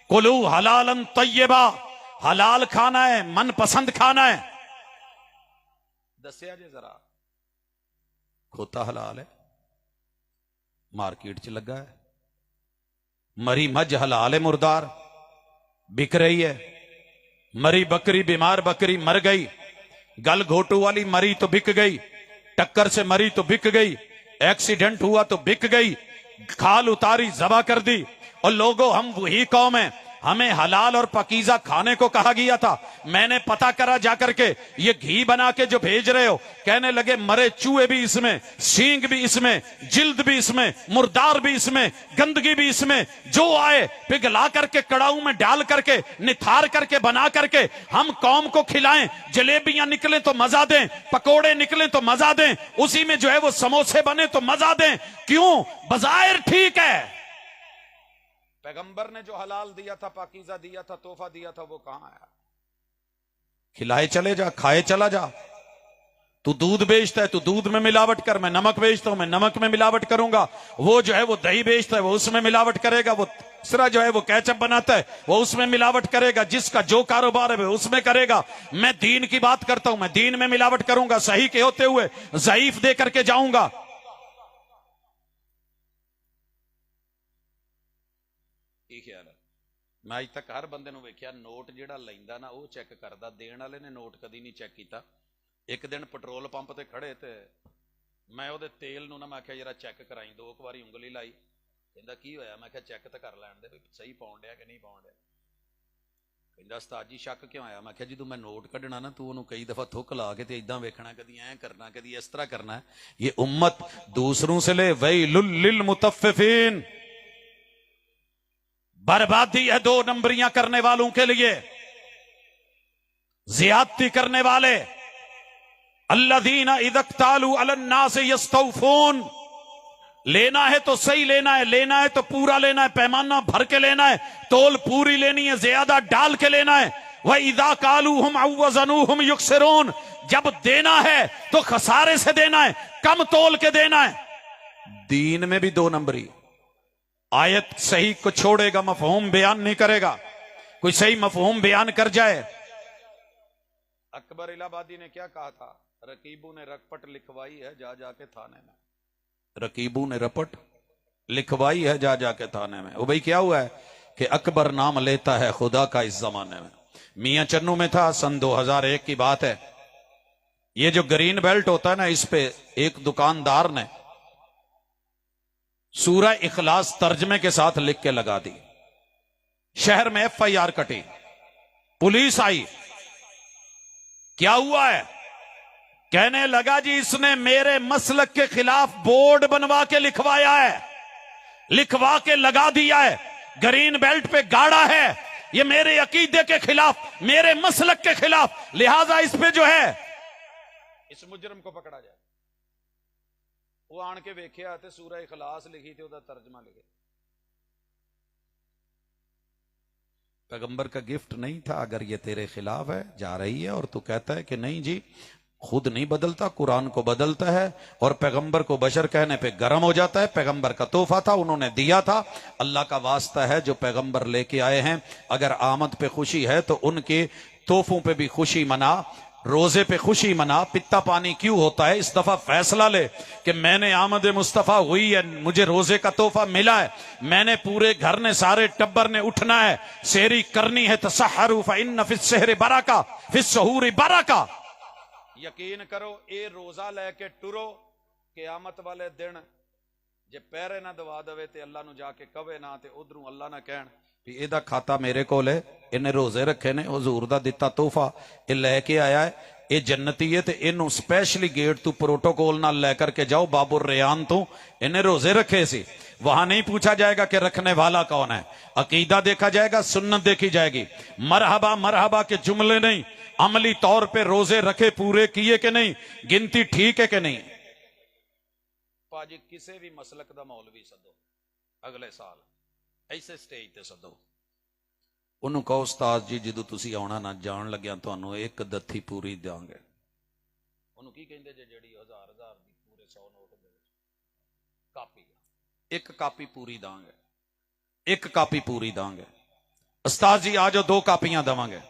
Speaker 1: कुलू हलालन तय्यिबा, हलाल खाना है, मन पसंद खाना है। दसिया जी जरा, खोता हलाल है, मार्केट च लगा है। मरी मज हलाल है, मुर्दार बिक रही है। मरी बकरी, बीमार बकरी मर गई, गल घोटू वाली मरी तो बिक गई, टक्कर से मरी तो बिक गई, एक्सीडेंट हुआ तो बिक गई, खाल उतारी जबा कर दी। और लोगों, हम वही कौम है, हमें हलाल और पकीजा खाने को कहा गया था। मैंने पता करा जाकर के, ये घी बना के जो भेज रहे हो, कहने लगे मरे चूहे भी इसमें, सींग भी इसमें, जिल्द भी इसमें, मुर्दार भी इसमें, गंदगी भी इसमें, जो आए पिघला करके कड़ाऊ में डाल करके निथार करके बना करके हम कौम को खिलाएं। जलेबियां निकले तो मजा दें, पकोड़े निकले तो मजा दें, उसी में जो है वो समोसे बने तो मजा दें। क्यों? बज़ाहिर ठीक है, पैगंबर ने जो हलाल दिया था, पाकीज़ा दिया था, तोहफा दिया था, वो कहां आया? खिलाए चले जा, खाए चला जा। तू दूध बेचता है, तू दूध में मिलावट कर। मैं नमक बेचता हूं, मैं नमक में मिलावट करूंगा। वो जो है वो दही बेचता है, वो उसमें मिलावट करेगा। वो दूसरा जो है वो केचप बनाता है, वो उसमें मिलावट करेगा। जिसका जो कारोबार है वो उसमें करेगा। मैं दीन की बात करता हूं, मैं दीन में मिलावट करूंगा, सही के होते हुए ज़ईफ दे करके जाऊंगा। ख्याल है, मैं अज तक हर बंदे वेख्या नोट जिहड़ा लैंदा ना वो चैक करदा, देण वाले ने नोट कदी नहीं चैक किया। एक दिन पेट्रोल पंप ते खड़े ते मैं उहदे तेल नूं ना मैं आख्या जरा चैक कराई, 2 बारी उंगली लाई, कहंदा की होया? मैं आख्या चैक तो कर लैण दे, सही पाउण डिया कि नहीं पाउण डिया। कहंदा उस्ताद जी शक क्यों आया? मैं आख्या जदों मैं नोट कढना ना, तू उहनूं कई दफा थुक ला के ते इदां वेखना, कदी ऐ करना, कदी इस तरह करना। ये उम्मत दूसरों से ले वैलुल लिल मुतफ्फिफीन, बर्बादी है 2 नंबरियां करने वालों के लिए, ज्यादती करने वाले। अल्लज़ीना इज़क्तालू अलन्नास यस्तौफून, लेना है तो सही लेना है, लेना है तो पूरा लेना है, पैमाना भर के लेना है, तोल पूरी लेनी है, ज्यादा डाल के लेना है। व इज़ा कालूहुम औ वज़नूहुम युक्सिरून, जब देना है तो खसारे से देना है, कम तोल के देना है। दीन में भी 2 नंबरी। आयत सही को छोड़ेगा, मफहूम बयान नहीं करेगा। कोई सही मफहूम बयान कर जाए। अकबर इलाहाबादी ने क्या कहा था? रकीबू ने रपट लिखवाई है जा जाके थाने में। रकीबू ने रपट लिखवाई है जा जाके थाने में। वो भाई क्या हुआ है कि अकबर नाम लेता है खुदा का इस जमाने में। मियां चन्नू में था, सन 2001 की बात है। ये जो ग्रीन बेल्ट होता है ना, इस पे एक दुकानदार ने सूरह इखलास तर्जमे के साथ लिख के लगा दी। शहर में FIR कटी, पुलिस आई। क्या हुआ है? कहने लगा जी इसने मेरे मसलक के खिलाफ बोर्ड बनवा के लिखवाया है, लिखवा के लगा दिया है, ग्रीन बेल्ट पे गाड़ा है, ये मेरे अकीदे के खिलाफ, मेरे मसलक के खिलाफ, लिहाजा इस पे जो है इस मुजरम को पकड़ा जाए। वो आन के वेख्या ते सूरह इखलास लिखी थी, उसका तर्जमा लिखे। पैगंबर का गिफ्ट नहीं था, अगर ये तेरे खिलाफ है जा रही है और तू कहता है कि नहीं जी खुद नहीं बदलता, कुरान को बदलता है, और पैगंबर को बशर कहने पे गर्म हो जाता है। पैगंबर का तोहफा था, उन्होंने दिया था, अल्लाह का वास्ता है जो पैगंबर लेके आए हैं, अगर आमद पे खुशी है तो उनके तोहफों पे भी खुशी मना, रोजे पे खुशी मना। पित्ता पानी क्यों होता है? इस दफा फैसला ले कि मैंने आमद मुस्तफा हुई है, मुझे रोजे का तोहफा मिला है, मैंने पूरे घर ने सारे टब्बर ने उठना है, सेहरी करनी है। तसहरु फइन्न फिस सहरी बरका फिस सहूरी बरका। यकीन करो ये रोजा लेके टुरो, क़यामत वाले दिन जे पैरे ना दवा दवे ते अल्लाह नु जाके कवे ना, ते उधरों अल्लाह ना कहन भी एदा खाता मेरे कोल है, इन्हें रोजे रखे ने, हुजूर दा दिता तोहफा ये लैके आया है, ये जन्नती है, ते इनू स्पेशली गेट तू प्रोटोकॉल नाल लेकर के जाओ बाबुर रेयान तो, इन्हें रोजे रखे सी। वहां नहीं पूछा जाएगा कि रखने वाला कौन है, अकीदा देखा जाएगा, सुन्नत देखी जाएगी। मरहबा मरहबा के जुमले नहीं, अमली तौर पे रोजे रखे पूरे किए कि नहीं, गिनती ठीक है कि नहीं। पाजी किसी भी मसलक दा मौलवी सदो अगले साल ऐसे स्टेज ते सदो, उन्होंने कहो उस्ताद जी जदों तुसी आउणा ना जान लग्या तुहानू एक दत्थी पूरी देंगे। उन्होंने की कहंदे जे जेड़ी 1000 दी पूरे 100 नोट दे विच कापी, एक कापी पूरी दांगे, एक कापी पूरी दांगे। उस्ताद जी आ जाओ 2 कापियां देवांगे,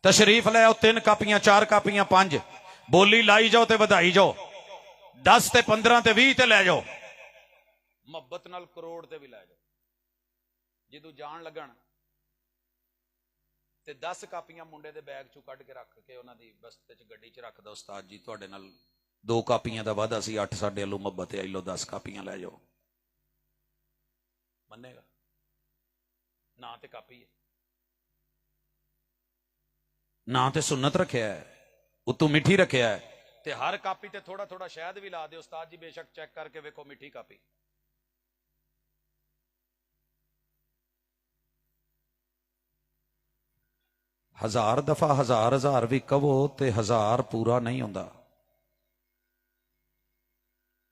Speaker 1: तशरीफ ले आओ 3 कापियां 4 कापियां 5, बोली लाई जाओ ते वधाई जाओ, 10 ते 15 ते 20 ते ले जाओ, मुहब्बत नाल करोड़ ते भी ले जाओ। जदों जान लगन ते 10 कापियां मुंडे दे बैग चों कढ के रख के उन्हां दी बस्ते च गड्डी च रख दो, उस्ताद जी तुहाडे नाल 2 कापियां दा वादा सी, 8 साडे अल्लों मुहब्बत है, लो 10 कापियां ले जाओ। मन्नेगा ना? ते कापी है ना, ते सुन्नत रखिया है, उतों मिठी रखिया है, ते हर कापी ते थोड़ा थोड़ा शहद भी ला दे। उस्ताद जी बेशक चेक करके वेखो मिठी कापी। हजार दफा हजार हजार भी कहो ते 1000 पूरा नहीं होता।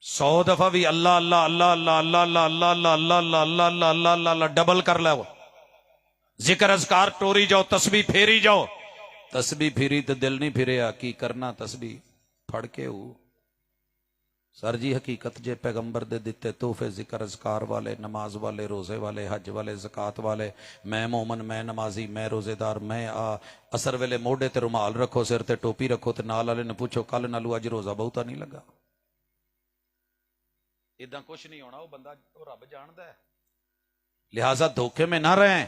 Speaker 1: 100 दफा भी अल्लाह अल्लाह अल्लाह अल्लाह अल्लाह अल्लाह अल्लाह अल्लाह अल्लाह अल्लाह अल्लाह अल्लाह अल्लाह अल्लाह डबल कर लो, जिक्र अज़कार टोरी जाओ, तस्बीह फेरी जाओ। तस्बीह फिरी तो दिल नहीं फिरिया, की करना तस्बीह फड़ के हो। सर जी हकीकत जे पैगंबर दे दिते तोहफे जिक्र अज़कार वाले, नमाज वाले, रोजे वाले, हज वाले, ज़कात वाले, मैं मोमन, मैं नमाजी, मैं रोजेदार, मैं असर वेले मोढ़े ते रुमाल रखो, सिर ते टोपी रखो, ते नाल वाले ने पूछो कल नालू अज रोजा बहुता नहीं लगा। इदा कुछ नहीं होना, वो बंदा वो रब जानदा है। लिहाजा धोखे में ना रहें।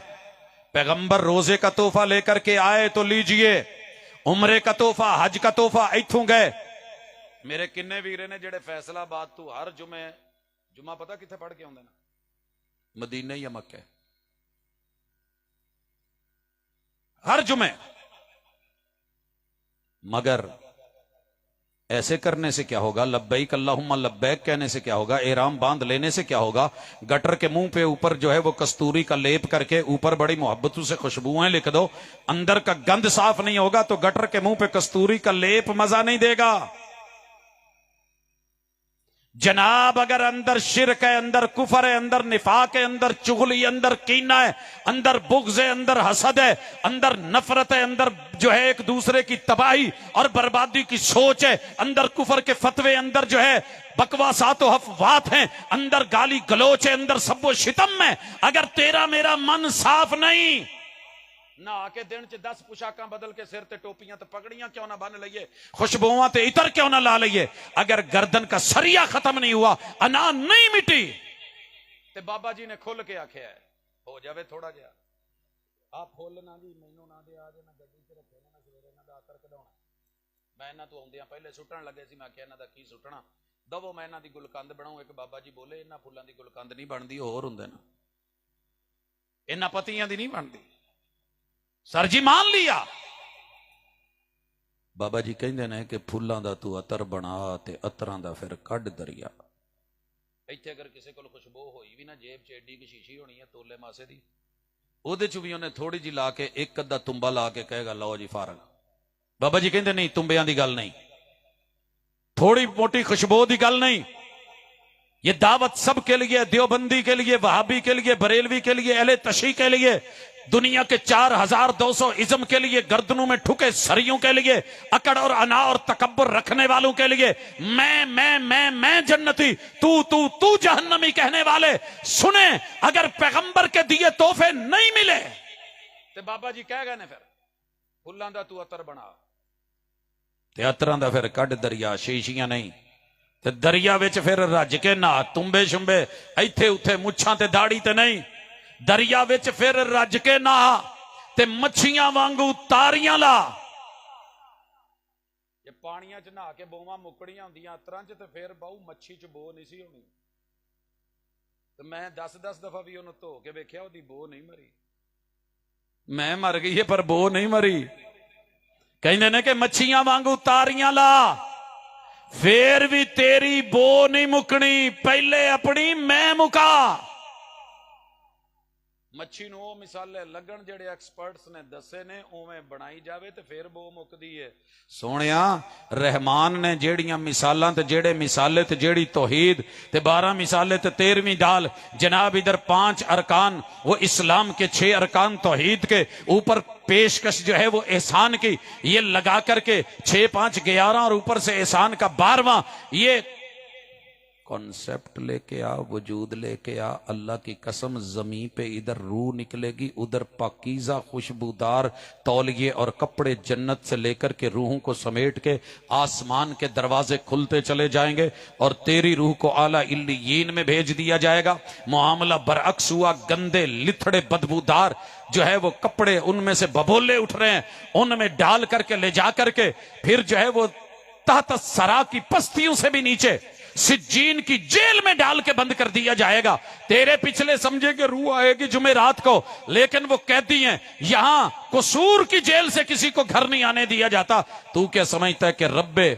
Speaker 1: पैगंबर रोजे का तोहफा लेकर के आए तो लीजिए, उम्रे का तोहफा, हज का तोहफा इथों गए। मेरे किन्ने वीरे ने जेड़े फैसलाबाद तू हर जुमा पता किथे पढ़ के आउंदे ने? मदीने या मक्के, हर जुमे। मगर ऐसे करने से क्या होगा? लब्बैक अल्लाहुम्मा लब्बैक कहने से क्या होगा? एहराम बांध लेने से क्या होगा? गटर के मुंह पे ऊपर जो है वो कस्तूरी का लेप करके ऊपर बड़ी मोहब्बतों से खुशबुएं लिख दो, अंदर का गंद साफ नहीं होगा तो गटर के मुंह पे कस्तूरी का लेप मजा नहीं देगा। जनाब अगर अंदर शिरक है, अंदर कुफर है, अंदर निफाक है, अंदर चुगली, अंदर कीना है, अंदर बुग़्ज़ है, अंदर हसद है, अंदर नफरत है, अंदर जो है एक दूसरे की तबाही और बर्बादी की सोच है, अंदर कुफर के फतवे, अंदर जो है बकवासात और अफवात हैं, अंदर गाली गलोच है, अंदर सब्बो शितम है, अगर तेरा मेरा मन साफ नहीं, ना आके दिन च 10 पोशाकां बदल के सिर ते टोपियां ते पगड़ियां क्यों ना बन लइए, खुशबुआं ते इतर क्यों ना ला लइए, अगर गर्दन का सरिया खत्म नहीं हुआ, अना नहीं मिटी, ते बाबा जी ने खुल के आख्या है हो जावे थोड़ा जिहा आप फुल ना जी मैनू ना दे, आज मैं गड्डी च रखे ना सवेरे इन्हां दा आतर कढाउणा, मैं इन्हां तो आउंदियां पहले सुट्टण लगे सी, मैं आख्या इन्हां दा की सुट्टणा, दवो मैं इन्हां दी गुलकंद बनाऊं। एक बाबा जी बोले इन्हां फुल्लां दी गुलकंद नहीं बनदी, होर हुंदे ने, इन्हां पत्तियां दी नहीं बनदी। सर जी मान लिया, बाबा जी कहते हैं कि फुलों का तू अतर बना ते अतरां दा फिर कढ़ दरिया। इत्थे अगर किसी को खुशबू होई भी ना जेब च एडी की शीशी होनी है तोले मासे दी, ਉਹਦੇ ਚ ਵੀ ਉਹਨੇ ਥੋੜੀ ਜੀ ਲਾ ਕੇ ਇੱਕ ਅੱਧਾ ਤੁੰਬਾ ਲਾ ਕੇ ਕਹੇਗਾ ਲਓ ਜੀ ਫਾਰਗ। ਬਾਬਾ ਜੀ ਕਹਿੰਦੇ ਨਹੀਂ, ਤੁੰਬਿਆਂ ਦੀ ਗੱਲ ਨਹੀਂ, थोड़ी मोटी खुशबू की गल नहीं। ये दावत सबके लिए, देवबंदी के लिए, वहाबी के लिए, बरेलवी के लिए, अहले तशी के लिए, दुनिया के 4200 इज्म के लिए, गर्दनों में ठुके सरियों के लिए, अकड़ और अना और तकब्बुर रखने वालों के लिए, मैं जन्नती तू तू तू जहन्नमी कहने वाले सुने, अगर पैगंबर के दिए तोहफे नहीं मिले तो बाबा जी कह गए ने फिर फुल्लां दा तू अतर बना ते अतरां दा फिर कढ़ दरिया। शीशियां नहीं ते दरिया विच फिर रज के ना, तुम्बे शुंबे इत्थे उत्थे मुच्छां ते दाड़ी ते नहीं, दरिया विच फिर रज के ना ते मच्छियां वांगू तारियां ला। ये पानियां च नहा के बोवां मुकड़ियां हुंदियां अतरां च ते फिर बहु मच्छी च बो नहीं सी होनी। ते मैं 10-10 दफा भी उन्हें धो के वेख्या, ओदी बो नहीं मरी। मैं मर गई है पर बो नहीं मरी। कहते ने कि मच्छियां वांगू तारियां ला, फिर भी तेरी बो नहीं मुकनी, पहले अपनी मैं मुका। मच्छी नूं ओह मिसाले लगन जेड़े एक्सपर्ट्स ने दसे ने उवें बनाई जावे ते फिर बो मुकदी है। सोहणिया रहमान ने जेड़ियां मिसालां ते जेड़े मिसाले ते जेड़ी तौहीद ते 12 मिसाले ते 13वीं डाल, जनाब इधर 5 अरकान, वो इस्लाम के 6 अरकान तौहीद के ऊपर पेशकश जो है वो एहसान की, ये लगा करके 6 5 11 और ऊपर से एहसान का 12वां ये कॉन्सेप्ट लेके आ, वजूद लेके आ। अल्लाह की कसम जमीन पे इधर रूह निकलेगी, उधर पाकीज़ा खुशबूदार तौलिए और कपड़े जन्नत से लेकर के रूहों को समेट के आसमान के दरवाजे खुलते चले जाएंगे और तेरी रूह को आला इल्लियीन में भेज दिया जाएगा। मामला बरअक्स हुआ, गंदे लिथड़े बदबूदार जो है वो कपड़े उनमें से बबोले उठ रहे हैं, उनमें डाल करके ले जा करके फिर जो है वो तहत सरा की पस्तियों से भी नीचे सिज्जीन की जेल में डाल के बंद कर दिया जाएगा। तेरे पिछले समझे कि रूह आएगी जुमेरात को, लेकिन वो कहती हैं यहां कसूर की जेल से किसी को घर नहीं आने दिया जाता। तू क्या समझता है कि रब्बे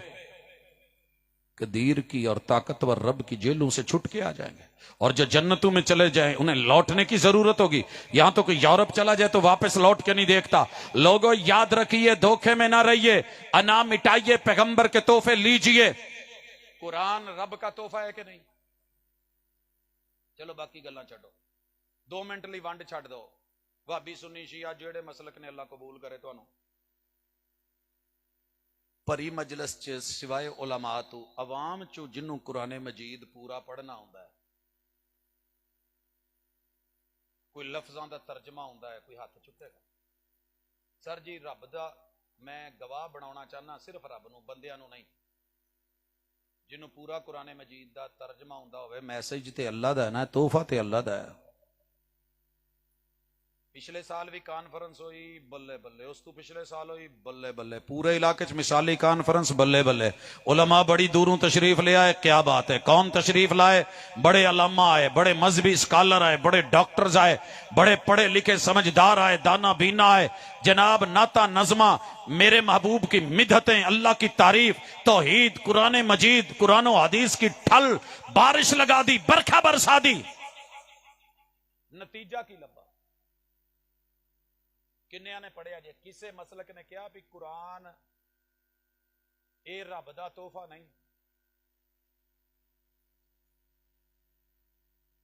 Speaker 1: कदीर की और ताकतवर रब की जेलों से छुट के आ जाएंगे और जो जन्नतों में चले जाएं उन्हें लौटने की जरूरत होगी। यहां तो कोई यूरोप चला जाए तो वापस लौट के नहीं देखता। लोगों याद रखिए, धोखे में ना रहिए, अना मिटाइए, पैगंबर के तोहफे लीजिए। कुरान रब का तोहफा है कि नहीं? चलो बाकी गल्लां छड्डो, 2 मिनट लई वंड छड्ड दो। भाभी सुन्नी शिया जेड़े मसलक ने अल्लाह कबूल करे तुहानू। भरी मजलिस च सिवाए उलमा तो अवाम चो जिन्नू कुरान मजीद पूरा पढ़ना हुंदा है, कोई लफ्जां दा तर्जमा हुंदा है, कोई हाथ चुकेगा। सर जी रब दा मैं गवाह बनाउणा चाहना, सिर्फ रब नू, बंदियां नू नहीं। जिन्हों पूरा कुरान मजीद का तर्जमा हुंदा होवे, मैसेज ते अल्लाह दा है ना, तोहफा ते अल्लाह दा है। पिछले साल भी कॉन्फ्रेंस हुई, बल्ले बल्ले, उस तो पिछले साल हुई, बल्ले बल्ले, पूरे इलाके च मिसाली कॉन्फ्रेंस, बल्ले बल्ले। उलमा बड़ी दूरों तशरीफ ले आए, क्या बात है। कौन तशरीफ लाए? बड़े अल्लामा आए, बड़े मजहबी स्कॉलर आए, बड़े डॉक्टर्स आए, बड़े पढ़े लिखे समझदार आए, दाना बीना आए। जनाब नाता नज़मा, मेरे महबूब की मिदहतें, अल्लाह की तारीफ, तौहीद, कुरान मजीद, कुरान हदीस की ठल बारिश लगा दी, बरखा बरसा दी। नतीजा की लब्बा किन्निया ने पढ़िया जे? किसे मसलक ने कहा भी कुरान ए रब दा तोहफा नहीं।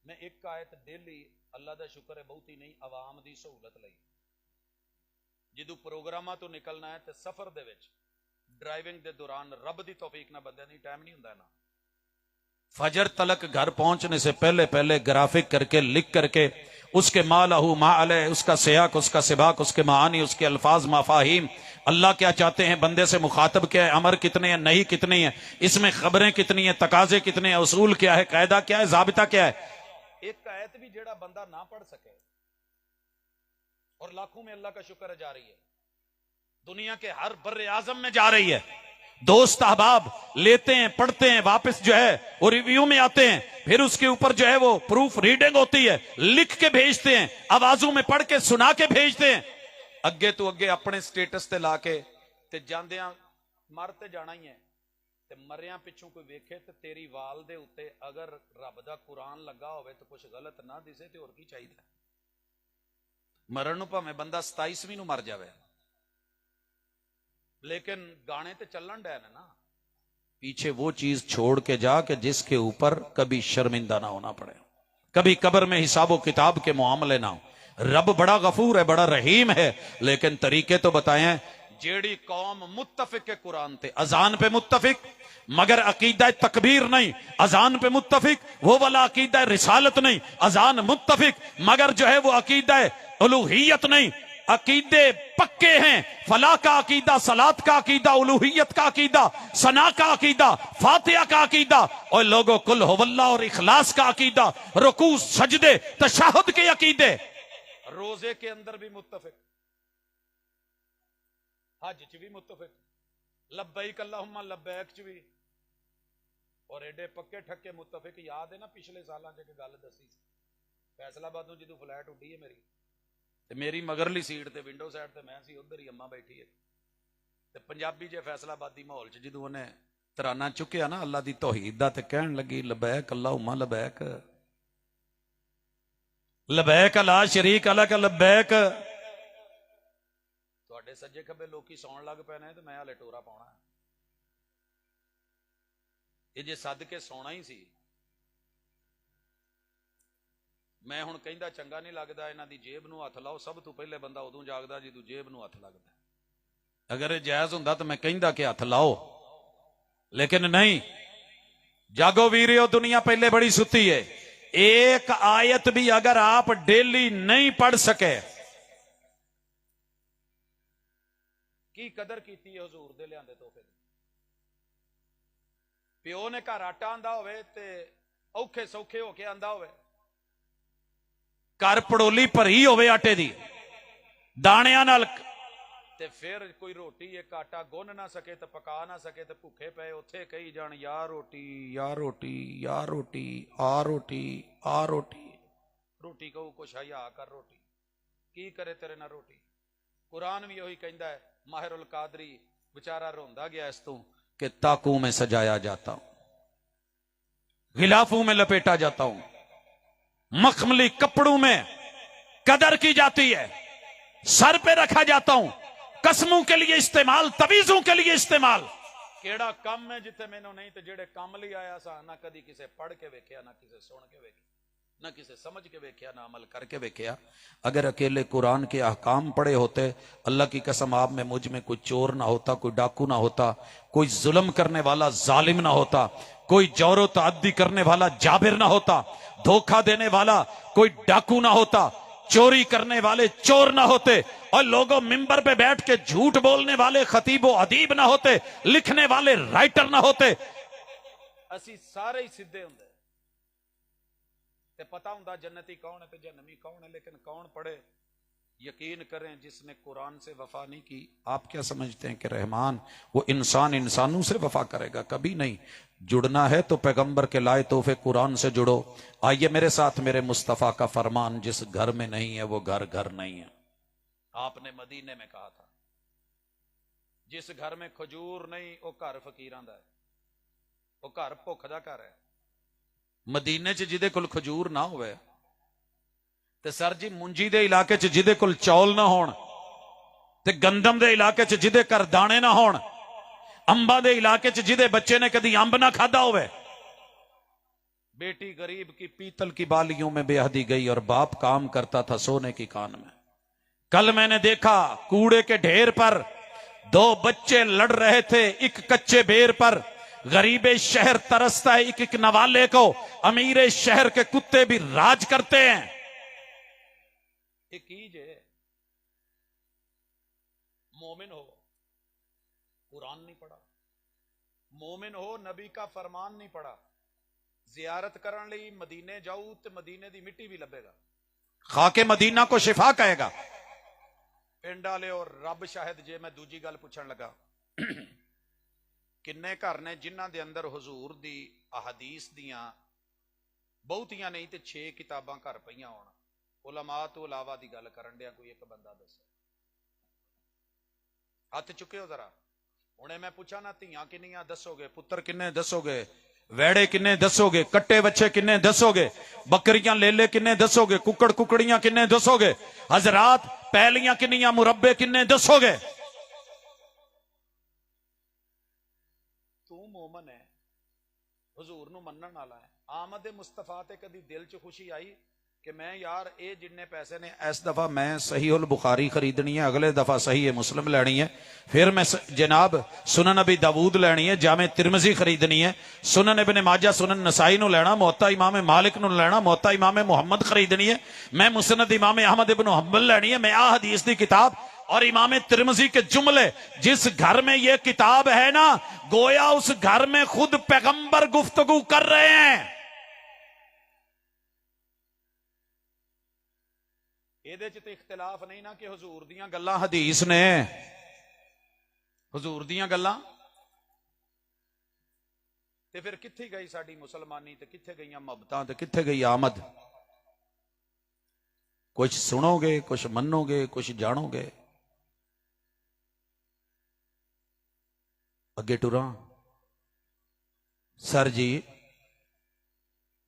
Speaker 1: मैं एक आयत डेली, अल्लाह दा शुक्र है बहुती नहीं, आवाम दी सहूलत लई जदों प्रोग्रामां तो निकलना है ते सफर दे विच ड्राइविंग दे दौरान रब दी तौफीक ना बंदे नहीं टाइम नहीं हुंदा ना। फजर तलक घर पहुंचने से पहले पहले ग्राफिक करके लिख करके उसके मालहू मा अलैह, उसका सियाक, उसका सिबाक, उसके मानी, उसके अल्फाज, माफाहिम, अल्लाह क्या चाहते हैं, बंदे से मुखातब क्या है, अमर कितने हैं, नहीं कितनी है, इसमें खबरें कितनी है, तकाजे कितने हैं, उसूल क्या है, कायदा क्या है, जाबिता क्या है। एक आयत भी जेड़ा बंदा ना पढ़ सके और लाखों में अल्लाह का शुक्र जा रही है, दुनिया के हर बर्रे आजम में जा रही है। दोस्त अहबाब लेते हैं, पढ़ते हैं, वापस जो है वो रिव्यू में आते हैं, फिर उसके ऊपर जो है वो प्रूफ रीडिंग होती है, लिख के भेजते हैं, आवाजों में पढ़ के सुना के भेजते हैं। अगे तो अगे अपने स्टेटस ते ला के ते जांदियां
Speaker 2: मर ते जाना ही है, ते मरिया पिछों कोई वेखे ते तेरी वाल दे उत्ते अगर रब दा कुरान लगा होवे तो कुछ गलत ना दिसे ते होर की चाहिए। मरण नूं भावें बंदा 27वीं नूं मर जावे, लेकिन गाने ते चलन डे ने ना।
Speaker 1: पीछे वो चीज छोड़ के जा कि जिसके ऊपर कभी शर्मिंदा ना होना पड़े, कभी कब्र में हिसाबो किताब के मामले ना हो। रब बड़ा गफूर है, बड़ा रहीम है, लेकिन तरीके तो बताए हैं।
Speaker 2: जेड़ी कौम मुत्तफिक के कुरान ते,
Speaker 1: अजान पे मुत्तफिक मगर अकीदा तकबीर नहीं, अजान पे मुत्तफिक वो वाला अकीदा रिसालत नहीं, अजान मुत्तफिक मगर जो है वो अकीदा उलूहियत नहीं। अकीदे पक्के हैं, फला का अकीदा, सलात का अकीदा, उलूहियत का अकीदा, सना का अकीदा, फातिहा का अकीदा, और लोगों कुल हुवल्लाह और इखलास का अकीदा, रुकू सजदे तशहुद के अकीदे,
Speaker 2: रोजे के अंदर भी मुत्तफिक, हज च भी मुत्तफिक, लब्बैक अल्लाहुम्मा लब्बैक च भी, और एडे पक्के ठक्के मुत्तफिक। याद है ना पिछले सालों च गल दसी, फैसलाबादों जो फ्लैट उड्डी है मेरी, ते मेरी मगरली सीट ते विंडो साइड ते मैं सी, उधर ही अम्मा बैठी है, ते पंजाबी जे फैसलाबादी माहौल च जो उन्हें तराना चुकया ना अल्लाह की तौहीद दा, ते कहन लगी लबैक अल्लाहुम्मा लबैक, लबैक ला शरीक अलक लबैक। तुहाडे सज्जे खब्बे लोकी सौण लग पैने ते मैं हाले टोरा पाउणा है। ये जे सद के सोना ही सी, मैं हुण कहंदा चंगा नहीं लगदा इन्हां दी जेब नूं हथ लाओ, सब तो पहले बंदा उदों जागदा जदों जेब नूं हथ लगदा।
Speaker 1: अगर जायज हुंदा तो मैं कहंदा कि हथ लाओ, लेकिन नहीं। जागो वीरियो, दुनिया पहले बड़ी सुती है। एक आयत भी अगर आप डेली नहीं पढ़ सके,
Speaker 2: की कदर कीती है हुजूर दे लिआंदे तोहफे दी। प्यो ने घर आटा आंदा होवे ते औखे सौखे होके आंदा होवे,
Speaker 1: घर पड़ोली भरी होवे आटे दी दाणियां नाल,
Speaker 2: ते फिर कोई रोटी एक आटा गुन ना सके ते पका ना सके ते भुखे पे उत्थे कही जान या रोटी या रोटी या रोटी आ रोटी आ रोटी। रोटी कहू कुछ हया कर रोटी, की करे तेरे ना रोटी। कुरान भी यही कहता है, माहिरुल कादरी बेचारा रोंदा गया इस तू
Speaker 1: कि ताकू में सजाया जाता हूं, गिलाफों में लपेटा जाता हूं, मखमली कपड़ों में कदर की जाती है, सर पे रखा जाता हूं, कसमों के लिए इस्तेमाल, तवीजों के लिए इस्तेमाल।
Speaker 2: केड़ा कम है जिथे मैनू नहीं ते जेड़े कम लिए आया सा, ना कदी किसे पढ़ के वेख्या, ना किसे सुन के वेख्या, ना किसे समझ के वेख्या, ना अमल करके वेख्या।
Speaker 1: अगर अकेले कुरान के अहकाम पढ़े होते, अल्लाह की कसम आप में मुझ में कोई चोर ना होता, कोई डाकू ना होता, कोई जुल्म करने वाला जालिम ना होता, कोई जौरो तअद्दी करने वाला जाबिर ना होता, धोखा देने वाला कोई डाकू ना होता, चोरी करने वाले चोर ना होते, और लोगों मिंबर पे बैठ के झूठ बोलने वाले खतीबो अदीब ना होते, लिखने वाले राइटर ना होते।
Speaker 2: असी सारे ही सीधे होंगे, ते पता हुंदा जन्नती कौन है ते जहन्नमी कौन है, लेकिन कौन पढ़े। यकीन करें जिसने कुरान से वफा नहीं की,
Speaker 1: आप क्या समझते हैं कि रहमान वो इंसान इंसानों से वफा करेगा? कभी नहीं। जुड़ना है तो पैगंबर के लाए तोहफे कुरान से जुड़ो। आइए मेरे साथ, मेरे मुस्तफा का फरमान, जिस घर में नहीं है वो घर घर नहीं है।
Speaker 2: आपने मदीने में कहा था, जिस घर में खजूर नहीं वो घर फकीरां दा है, वो घर भुख दा घर है।
Speaker 1: मदीने च जिदे कोल खजूर ना होवे, ते सर जी मुंजी दे इलाके च जिदे कोल चौल ना होण, ते गंदम दे इलाके च जिदे घर दाने ना होण, अंबा दे इलाके च जिदे बच्चे ने कदी अंब ना खादा होवे,
Speaker 2: बेटी गरीब की
Speaker 1: पीतल की बालियों में बेहदी गई और बाप काम करता था सोने की कान में। कल मैंने देखा कूड़े के ढेर पर दो बच्चे लड़ रहे थे एक कच्चे बेर पर। गरीबे शहर तरसता है एक एक नवाले को, अमीरे शहर के कुत्ते भी राज करते हैं।
Speaker 2: कीजे मोमिन हो, कुरान नहीं पढ़ा, मोमिन हो, नबी का फरमान नहीं पढ़ा, जियारत करने लिए मदीने जाऊ तो मदीने की मिट्टी भी लभेगा,
Speaker 1: खाके मदीना को शिफा कहेगा।
Speaker 2: पिंड वाले और रब शायद जे मैं दूजी गल पूछण लगा, किन्ने घर ने जिन्हां दे अंदर हुजूर दी अहदीस दियां बहुतियां नहीं ते 6 किताबां घर पईयां होण। उलमा तो इलावा दी गल करन दिया कोई एक बंदा दसो, हथ चुके हो जरा। ਹੁਣੇ ਮੈਂ ਪੁੱਛਾ ਨਾ ਧੀਆਂ ਕਿੰਨੀਆਂ ਦੱਸੋਗੇ, ਪੁੱਤਰ ਕਿੰਨੇ ਦੱਸੋਗੇ, ਵੈੜੇ ਕਿੰਨੇ ਦੱਸੋਗੇ, ਕੱਟੇ ਬੱਚੇ ਕਿੰਨੇ ਦੱਸੋਗੇ, ਬੱਕਰੀਆਂ ਲੇਲੇ ਕਿੰਨੇ ਦੱਸੋਗੇ, ਕੁੱਕੜ ਕੁਕੜੀਆਂ ਕਿੰਨੇ ਦੱਸੋਗੇ, ਹਜ਼रात ਪੈਲੀਆਂ ਕਿੰਨੀਆਂ, ਮੁਰੱਬੇ ਕਿੰਨੇ ਦੱਸੋਗੇ? ਤੂੰ ਮੂਮਨ ਹੈ, हुजूर ਨੂੰ ਮੰਨਣ ਵਾਲਾ ਹੈ। ਆਮਦ ਮੁਸਤਫਾ ਤੇ ਕਦੀ ਦਿਲ 'ਚ ਖੁਸ਼ੀ ਆਈ कि मैं यार ये जिन्ने पैसे ने इस दफा मैं सही उल बुखारी खरीदनी है, अगले दफा सही है मुस्लिम लैनी है, फिर मैं जनाब सुनन अबी दाऊद लैनी है, जामे तिरमिजी खरीदनी है, सुनन इब्ने माजा सुनन नसाई नु लेना, मोता इमाम मालिक नु लेना, मोता इमाम मोहम्मद खरीदनी है, मैं मुसनद इमाम अहमद इब्न हंबल लैनी है, मैं आ हदीस दी किताब और इमाम तिरमिजी के जुमले। जिस घर में ये किताब है ना, गोया उस घर में खुद पैगंबर गुफ्तगू कर रहे हैं। ਇਹਦੇ ਚ ਤੇ ਇਖਤਲਾਫ ਨਹੀਂ ਨਾ ਕਿ ਹਜ਼ੂਰ ਦੀਆਂ ਗੱਲਾਂ ਹਦੀਸ ਨੇ, ਹਜ਼ੂਰ ਦੀਆਂ ਗੱਲਾਂ। ਤੇ ਫਿਰ ਕਿੱਥੇ ਗਈ ਸਾਡੀ ਮੁਸਲਮਾਨੀ, ਤੇ ਕਿੱਥੇ ਗਈਆਂ ਮੁਹੱਬਤਾਂ, ਤੇ ਕਿੱਥੇ ਗਈ ਆਮਦ? ਕੁਝ ਸੁਣੋਗੇ, ਕੁਝ ਮੰਨੋਗੇ, ਕੁਝ ਜਾਣੋਗੇ। ਅੱਗੇ ਟੁਰਾਂ। ਸਰ ਜੀ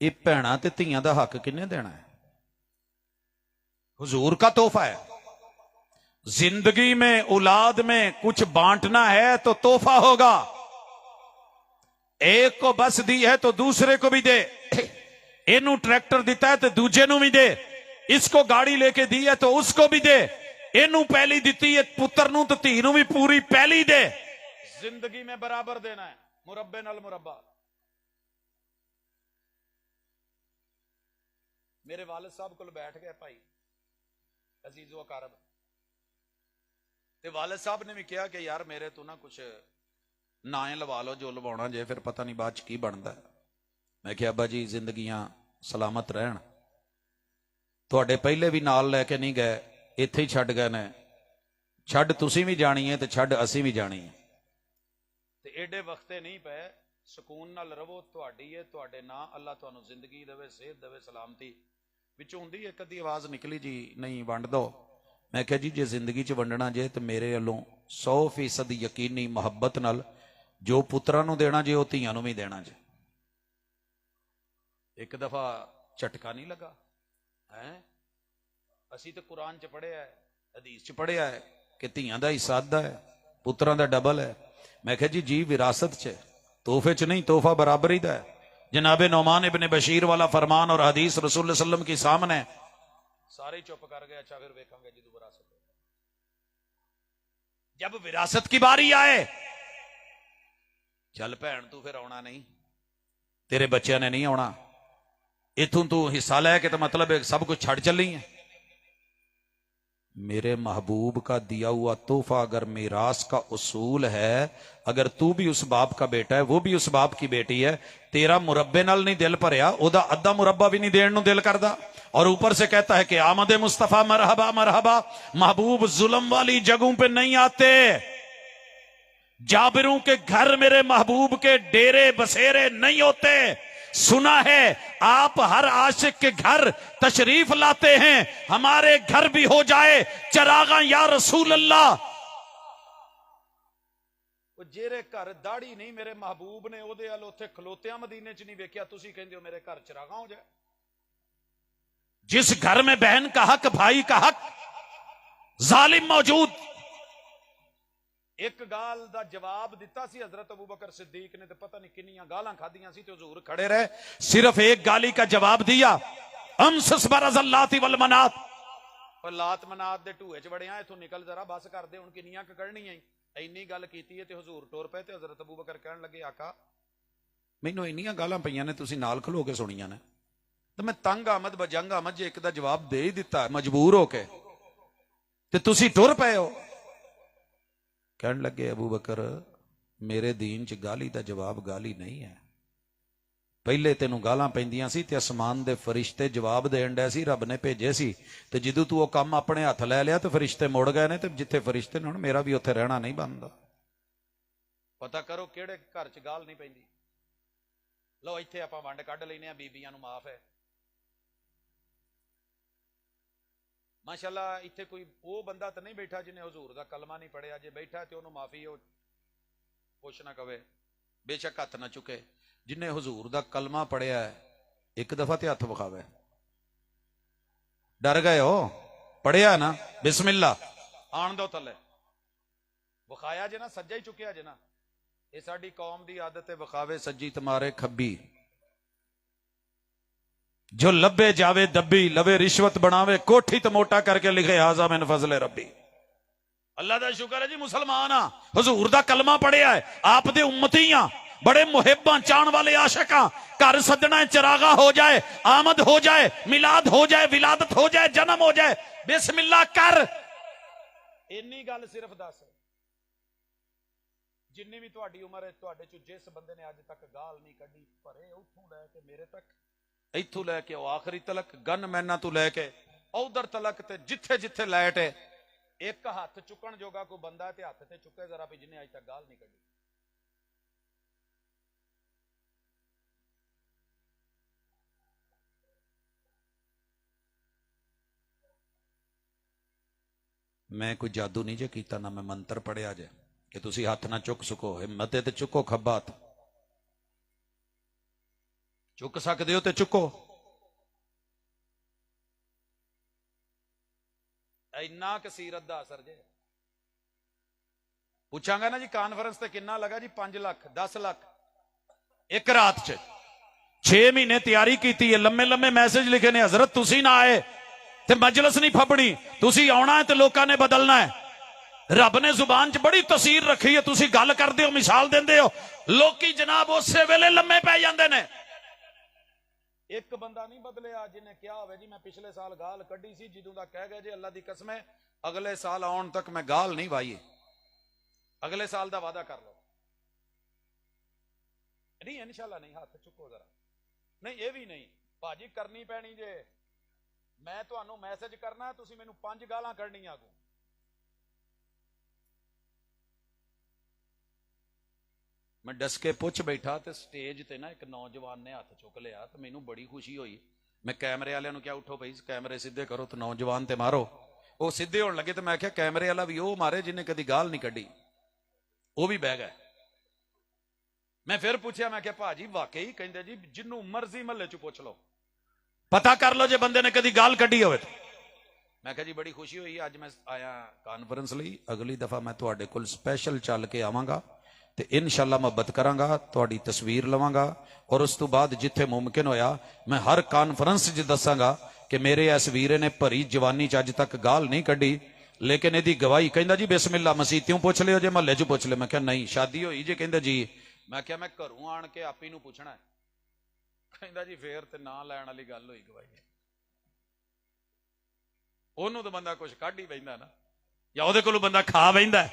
Speaker 2: ਇਹ ਭੈਣਾਂ ਤੇ ਧੀਆਂ ਦਾ ਹੱਕ ਕਿੰਨੇ ਦੇਣਾ ਹੈ? हुजूर का तोहफा है। जिंदगी में औलाद में कुछ बांटना है तो तोहफा होगा। एक को बस दी है तो दूसरे को भी दे, इनू ट्रैक्टर दिता है तो दूजे नू भी दे, इसको गाड़ी लेके दी है तो उसको भी दे, इनू पहली दिती है पुत्र नू तो धी नू भी पूरी पहली दे। जिंदगी में बराबर देना है, मुरब्बे नाल मुरब्बा। मेरे वालिद साहब को बैठ गए भाई अजीजो अकारब, ते वालिद साहब ने भी कहा कि यार मेरे तो ना कुछ नाए लवा लो जो लवाना जे, फिर पता नहीं बाद च की बनता है। मैं क्या अब्बा जी जिंदगियां सलामत रहन, तुहाडे पहले भी नाल लैके नहीं गए, इत्थे ही छड्ड गए ने, छड्ड तुसीं भी जानी है ते छड्ड असीं भी जानी है। ते एडे वक्ते नहीं पे, सुकून नाल रवो, तुहाडी है, तुहाडे ना अल्लाह तुहानू जिंदगी देवे, सेहत देवे, सलामती। विचों हुंदी एक अद्धी आवाज निकली जी नहीं वंड दो। मैं कहा जी जे जिंदगी च वंडना जे तो मेरे वालों 100% यकीनी मुहब्बत नाल जो पुत्रां नूं देना जे, वो धीआं नूं भी देना जे। एक दफा झटका नहीं लगा है? असी तो कुरान च पढ़िया है, हदीस च पढ़िया है कि धीआं दा हिस्सा अद्धा है, पुत्रां दा डबल है। मैं कहा जी विरासत च, तोहफे च नहीं, तोहफा बराबरी दा है। जनाबे नौमान इब्ने बशीर वाला फरमान और हदीस रसूल सल्लम की सामने, सारे चुप कर गए। अच्छा फिर वेखेंगे जी विरासत, जब विरासत की बारी आए, चल भैन तू फिर आना नहीं, तेरे बच्चों ने नहीं आना, इथों तू हिस्सा लैके तो मतलब सब कुछ छड़ चली है। मेरे महबूब का दिया हुआ तोहफा अगर मीरास का उसूल है, अगर तू भी उस बाप का बेटा है, वो भी उस बाप की बेटी है, तेरा मुरब्बे नाल नहीं दिल भरिया, ओदा अद्धा मुरब्बा भी नहीं देण नूं दिल करदा, और ऊपर से कहता है कि आमद मुस्तफा मरहबा मरहबा। महबूब जुल्म वाली जगहों पे नहीं आते, जाबिरों के घर मेरे महबूब के डेरे बसेरे नहीं होते। सुना है आप हर आशिक के घर तशरीफ लाते हैं, हमारे घर भी हो जाए चरागा या रसूल अल्लाह। जेरे घर दाढ़ी नहीं मेरे महबूब ने ओदे अल उत्थे खलोतिया मदीने च नहीं वेख्या, तुसी कहंदे हो मेरे घर चरागा हो जाए। जिस घर में बहन का हक, भाई का हक, जालिम मौजूद। एक गाल दा जवाब दिता सी हजरत अबू बकर सिद्दीक ने, तो पता नहीं किन्नियां गालां खादियां सी, तो हुजूर खड़े रहे, सिर्फ एक गाली का जवाब दिया, अमसस बरज़ल्लाति वल मनात। और लात मनात दे ढूए च वड़िया, इथों निकल जरा बस कर दे, हुण किन्नियां कढ़नियां। इन्नी गल कीती है ते हुजूर टुर पे, ते हजरत अबू बकर कहन लगे आका मैनूं इन्नियां गालां पईयां ने, तुसीं नाल खलो के सुणीआं ने, तो मैं तंग आमद बजंग आमद जे एक दा जवाब दे ही दिता मजबूर होके, ते तुसीं टुर पए हो। कहन लगे अबू बकर मेरे दीन च गाली दा जवाब गाली नहीं है, पहले तेनू गालां पैंदियां सी ते आसमान दे फरिश्ते जवाब देण डे सी, रब ने भेजे सी, ते जदों तू वो काम अपने हथ लै लिया तो फरिश्ते मुड़ गए ने, ते जिथे फरिश्ते ने हुण मेरा भी उत्थे रहना नहीं बनदा। पता करो किहड़े घर च गाल नहीं पैंदी। लो इत्थे आपां वंड कढ लैने आ, बीबियां नूं माफ है माशाअल्लाह। इत्थे कोई वो बंदा तो नहीं बैठा जिन्हें हुजूर दा कलमा नहीं पढ़िया, जे बैठा तो उन्होंने माफी हो, कुछ ना कवे, बेशक हथ ना चुके। जिन्हें हुजूर दा कलमा पढ़िया है एक दफा ते हथ विखावे। डर गए हो? पढ़िया ना बिस्मिल्ला, आन दो थले, विखाया जे ना, सज्जा ही चुकिया जे ना। ये साडी कौम दी आदत है, विखावे सज्जी तुम्हारे खब्बी, जो लब्बे जावे दब्बी, लवे रिश्वत बनावे कोठी तो मोटा करके लिखे हाजा मिन फजले रब्बी। अल्लाह दा शुक्र है जी मुसलमान आ, हुजूर दा कलमा पढ़िया है, आप दे उम्मती आ, बड़े मुहिब्बां चाहण वाले आशिक आ। घर सदना चिरागा हो जाए, आमद हो जाए, मिलाद हो जाए, विलादत हो जाए, जन्म हो जाए, बिस्मिल्लाह कर। इन्नी गल सिर्फ दस, जिन्नी भी तुहाडी उम्र है, तुहाडे चों जिस बंदे ने अज तक गाल नहीं कढ़ी, भरे उथों लैके मेरे तक, इथों लैके आखिरी तलक, गन मैना तू लैके उधर तलक, ते जिथे जिथे लैट है, एक हाथ चुकन जोगा कोई बंदा ते हाथ ते चुके जरा भी, जिन्हें अज तक गाल नहीं कढ़ी। मैं कोई जादू नहीं जे कीता, ना मैं मंत्र पढ़िया जे कि तुसी हाथ ना चुक सको। हिम्मत ते चुको, खब्बा हथ चुक सकते हो ते चुको। इन्ना क सीरत दा असर जे। पूछांगा ना जी कॉन्फ्रेंस ते किन्ना लगा जी? 5 लाख 10 लाख एक रात च। 6 महीने तैयारी की है, लम्मे लम्मे मैसेज लिखे ने, हजरत तुसी ना आए ते मजलिस नहीं फबनी, तुसी आना है ते लोकां ने बदलना है। रब ने जुबान च बड़ी तसीर रखी है, तुसी गल करदे हो, मिसाल देंदे हो, लोकी जनाब उस वेले लम्मे पै जांदे ने। एक बंदा नहीं बदलिया जिन्हें क्या हो जी मैं पिछले साल गाल कढ़ी सी, जिदों दा कह गए जी अल्लाह दी कसम है अगले साल आउण तक मैं गाल नहीं वाई, अगले साल दा वादा कर लो। नहीं इंशाल्लाह नहीं, हाथ चुको जरा। नहीं ये भी नहीं भाजी करनी पैनी जे, मैं तुहानू मैसेज करना है, तुसी मैनू 5 गालां कढ़नियां अगों। मैं डस के पुछ बैठा तो स्टेज ते ना एक नौजवान ने हाथ चुक लिया, तो मैनू बड़ी खुशी हुई। मैं कैमरे वाले क्या उठो भाई कैमरे सीधे करो, तो नौजवान ते मारो। वो सीधे होने लगे तो मैं क्या कैमरे वाला भी वो मारे जिन्हें कभी गाल नहीं कढ़ी, वो भी बह गए। मैं फिर पूछा, मैं क्या भाजी वाकई कहते जी जिन्नू मर्जी महल्ले च पुछ लो, पता कर लो जे बंदे ने कभी गाल कढ़ी हो। मैं क्या जी बड़ी खुशी हुई, अज मैं आया कॉन्फ्रेंस लई, अगली दफा मैं तुहाडे कोल स्पैशल चल के आवांगा ते इंशाअल्लाह मुहब्बत करांगा, तुहाडी तस्वीर लवांगा, और उस तो बाद जिथे मुमकिन होया मैं हर कॉन्फ्रेंस च दसांगा कि मेरे इस वीरे ने भरी जवानी च अज तक गाल नहीं कढ़ी, लेकिन यदी गवाही कहंदा जी बिस्मिल्लाह मसीतियों पुछ लियो जे महल्ले च पुछ लियो। मैं क्या नहीं शादी होई जे? कहंदा जी। मैं क्या मैं घरों आण के आपी नूं पुछना है? कहंदा जी फेर ते ना लैण वाली गल होई गवाही, ओनू तो बंदा कुछ कढ़ ही बैठा ना, या ओहदे कोलों बंदा खा बैठा।